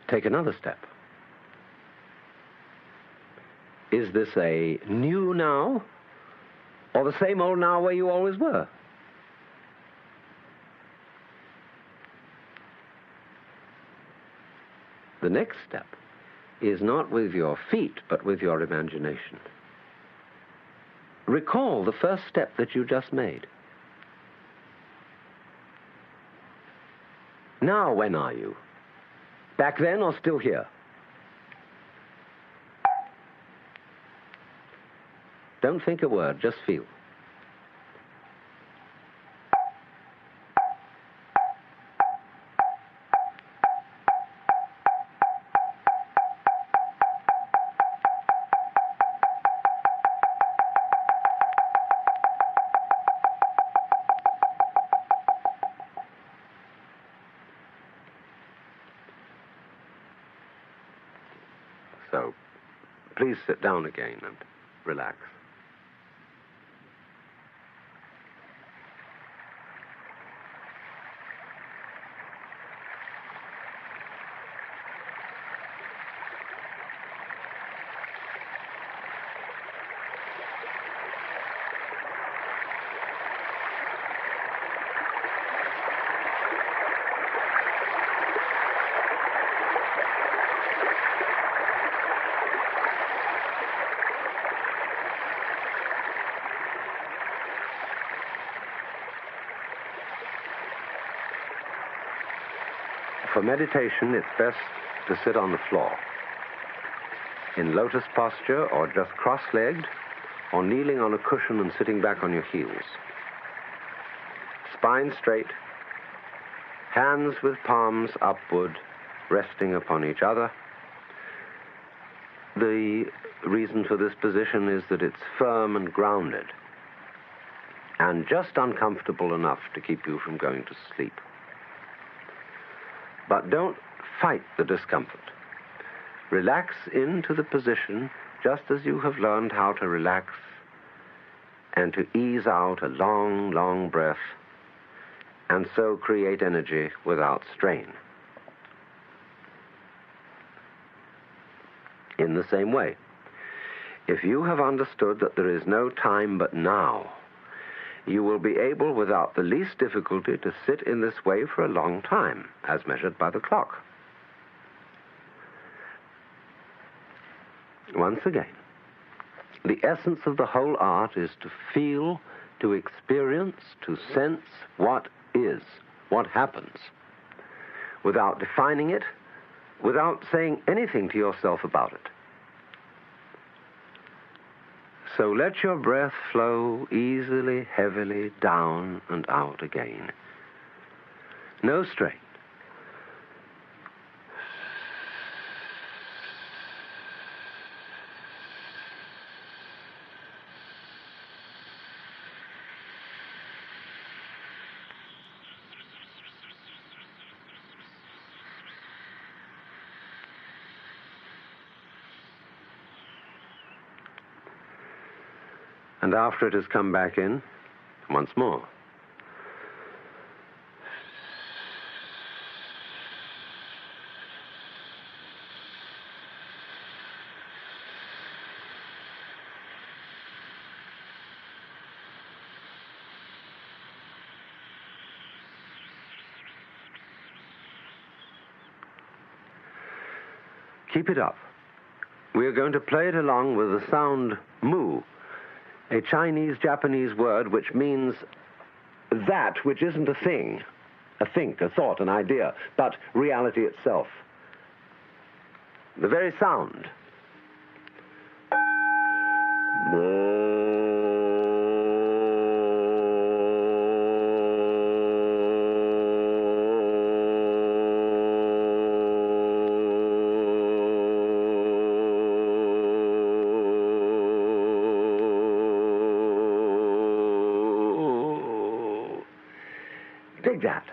Take another step. Is this a new now, or the same old now where you always were? The next step is not with your feet, but with your imagination. Recall the first step that you just made. Now, when are you? Back then or still here? Don't think a word, just feel. So, please sit down again and relax. For meditation, it's best to sit on the floor, in lotus posture, or just cross-legged, or kneeling on a cushion and sitting back on your heels. Spine straight, hands with palms upward, resting upon each other. The reason for this position is that it's firm and grounded, and just uncomfortable enough to keep you from going to sleep. But don't fight the discomfort. Relax into the position just as you have learned how to relax and to ease out a long, long breath, and so create energy without strain. In the same way, if you have understood that there is no time but now, you will be able, without the least difficulty, to sit in this way for a long time, as measured by the clock. Once again, the essence of the whole art is to feel, to experience, to sense what is, what happens, without defining it, without saying anything to yourself about it. So let your breath flow easily, heavily down and out again. No strain. And after it has come back in, once more. Keep it up. We are going to play it along with the sound mu, a Chinese-Japanese word which means that which isn't a thing, a think, a thought, an idea, but reality itself. The very sound. Dig that.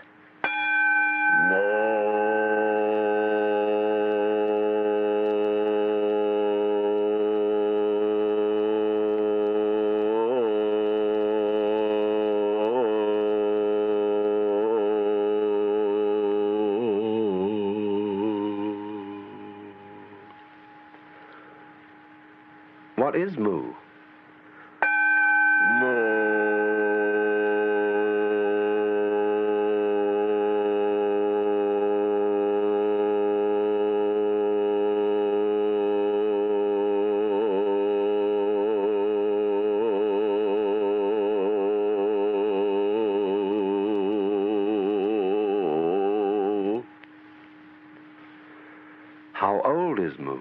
What is moo? How old is moo?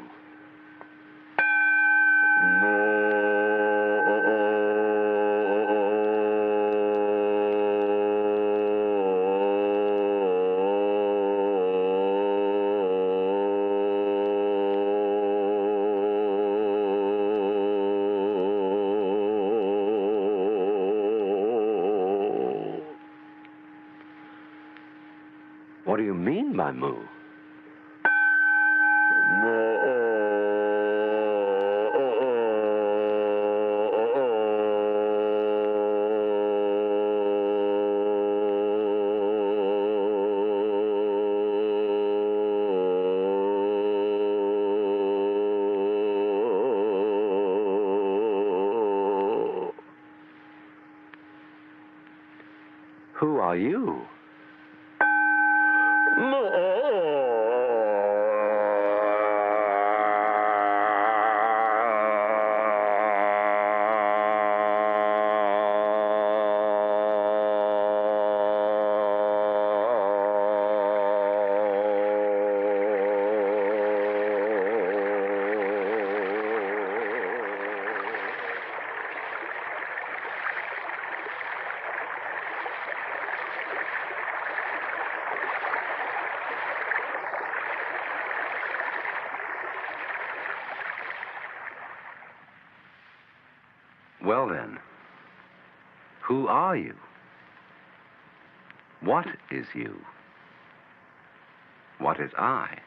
What do you mean by moo? Who are you? Well then, who are you? What is you? What is I?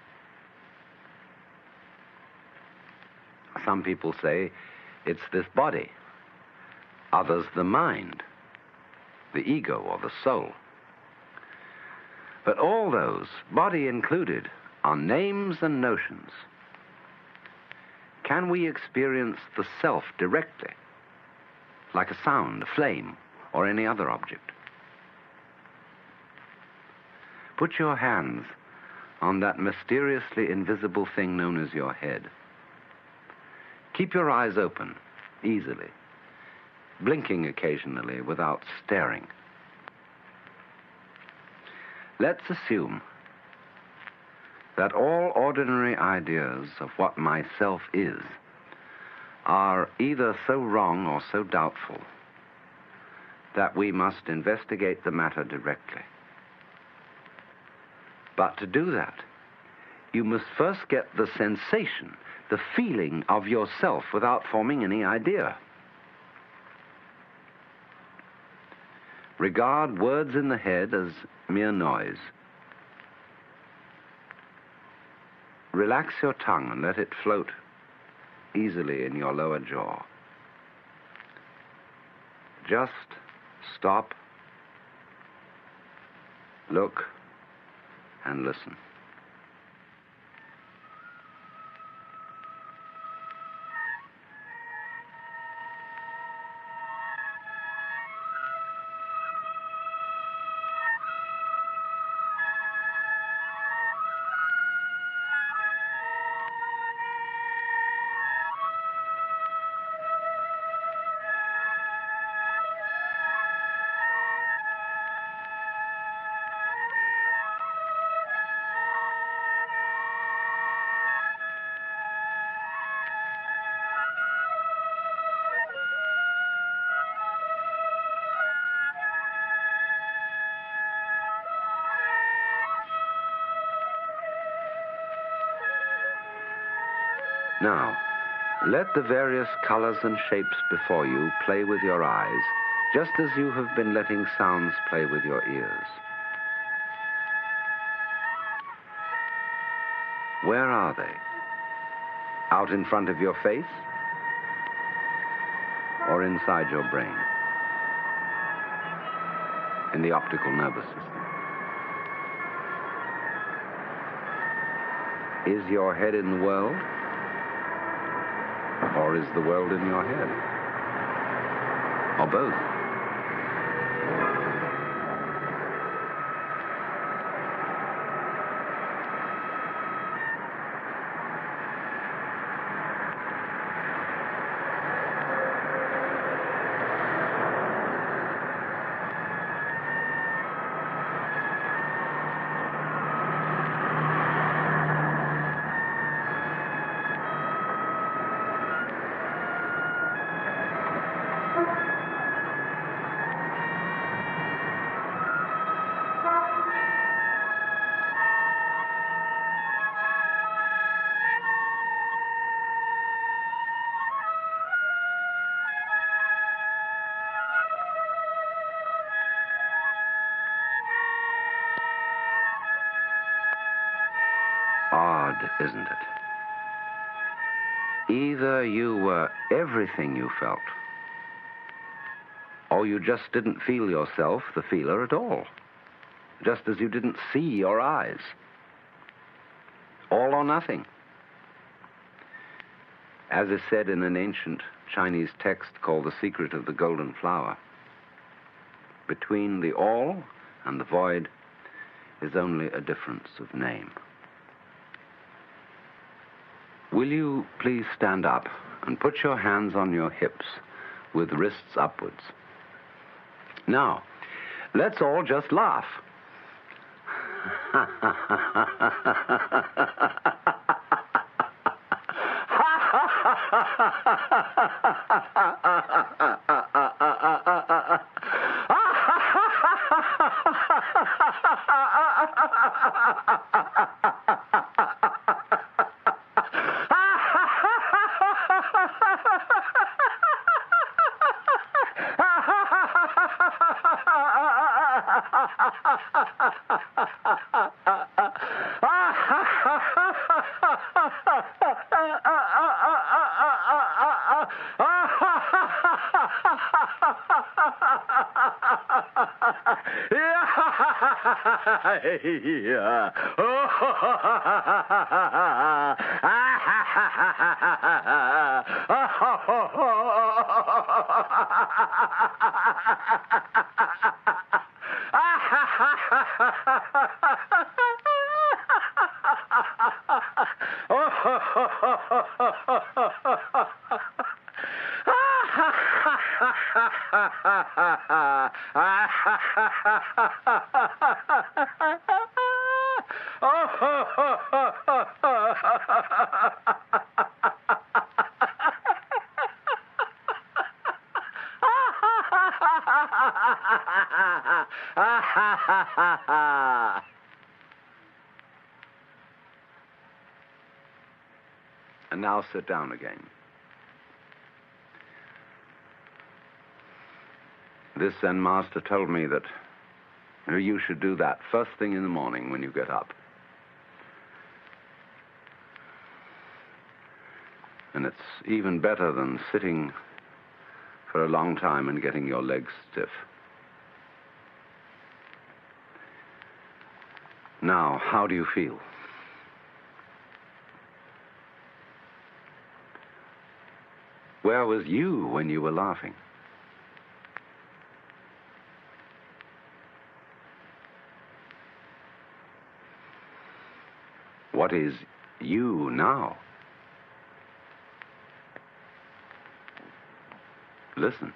Some people say it's this body, others the mind, the ego or the soul. But all those, body included, are names and notions. Can we experience the self directly, like a sound, a flame, or any other object? Put your hands on that mysteriously invisible thing known as your head. Keep your eyes open, easily, blinking occasionally without staring. Let's assume that all ordinary ideas of what myself is are either so wrong or so doubtful that we must investigate the matter directly. But to do that, you must first get the sensation, the feeling of yourself without forming any idea. Regard words in the head as mere noise. Relax your tongue and let it float easily in your lower jaw. Just stop, look, and listen. Now, let the various colors and shapes before you play with your eyes, just as you have been letting sounds play with your ears. Where are they? Out in front of your face? Or inside your brain? In the optical nervous system? Is your head in the world? Or is the world in your head? Or both? Odd, isn't it? Either you were everything you felt, or you just didn't feel yourself the feeler at all, just as you didn't see your eyes. All or nothing. As is said in an ancient Chinese text called The Secret of the Golden Flower, between the all and the void is only a difference of name. Will you please stand up and put your hands on your hips with wrists upwards? Now, let's all just laugh. And now sit down again. This Zen master told me that you should do that first thing in the morning when you get up. And it's even better than sitting for a long time and getting your legs stiff. Now, how do you feel? Where was you when you were laughing? What is you now? Listen.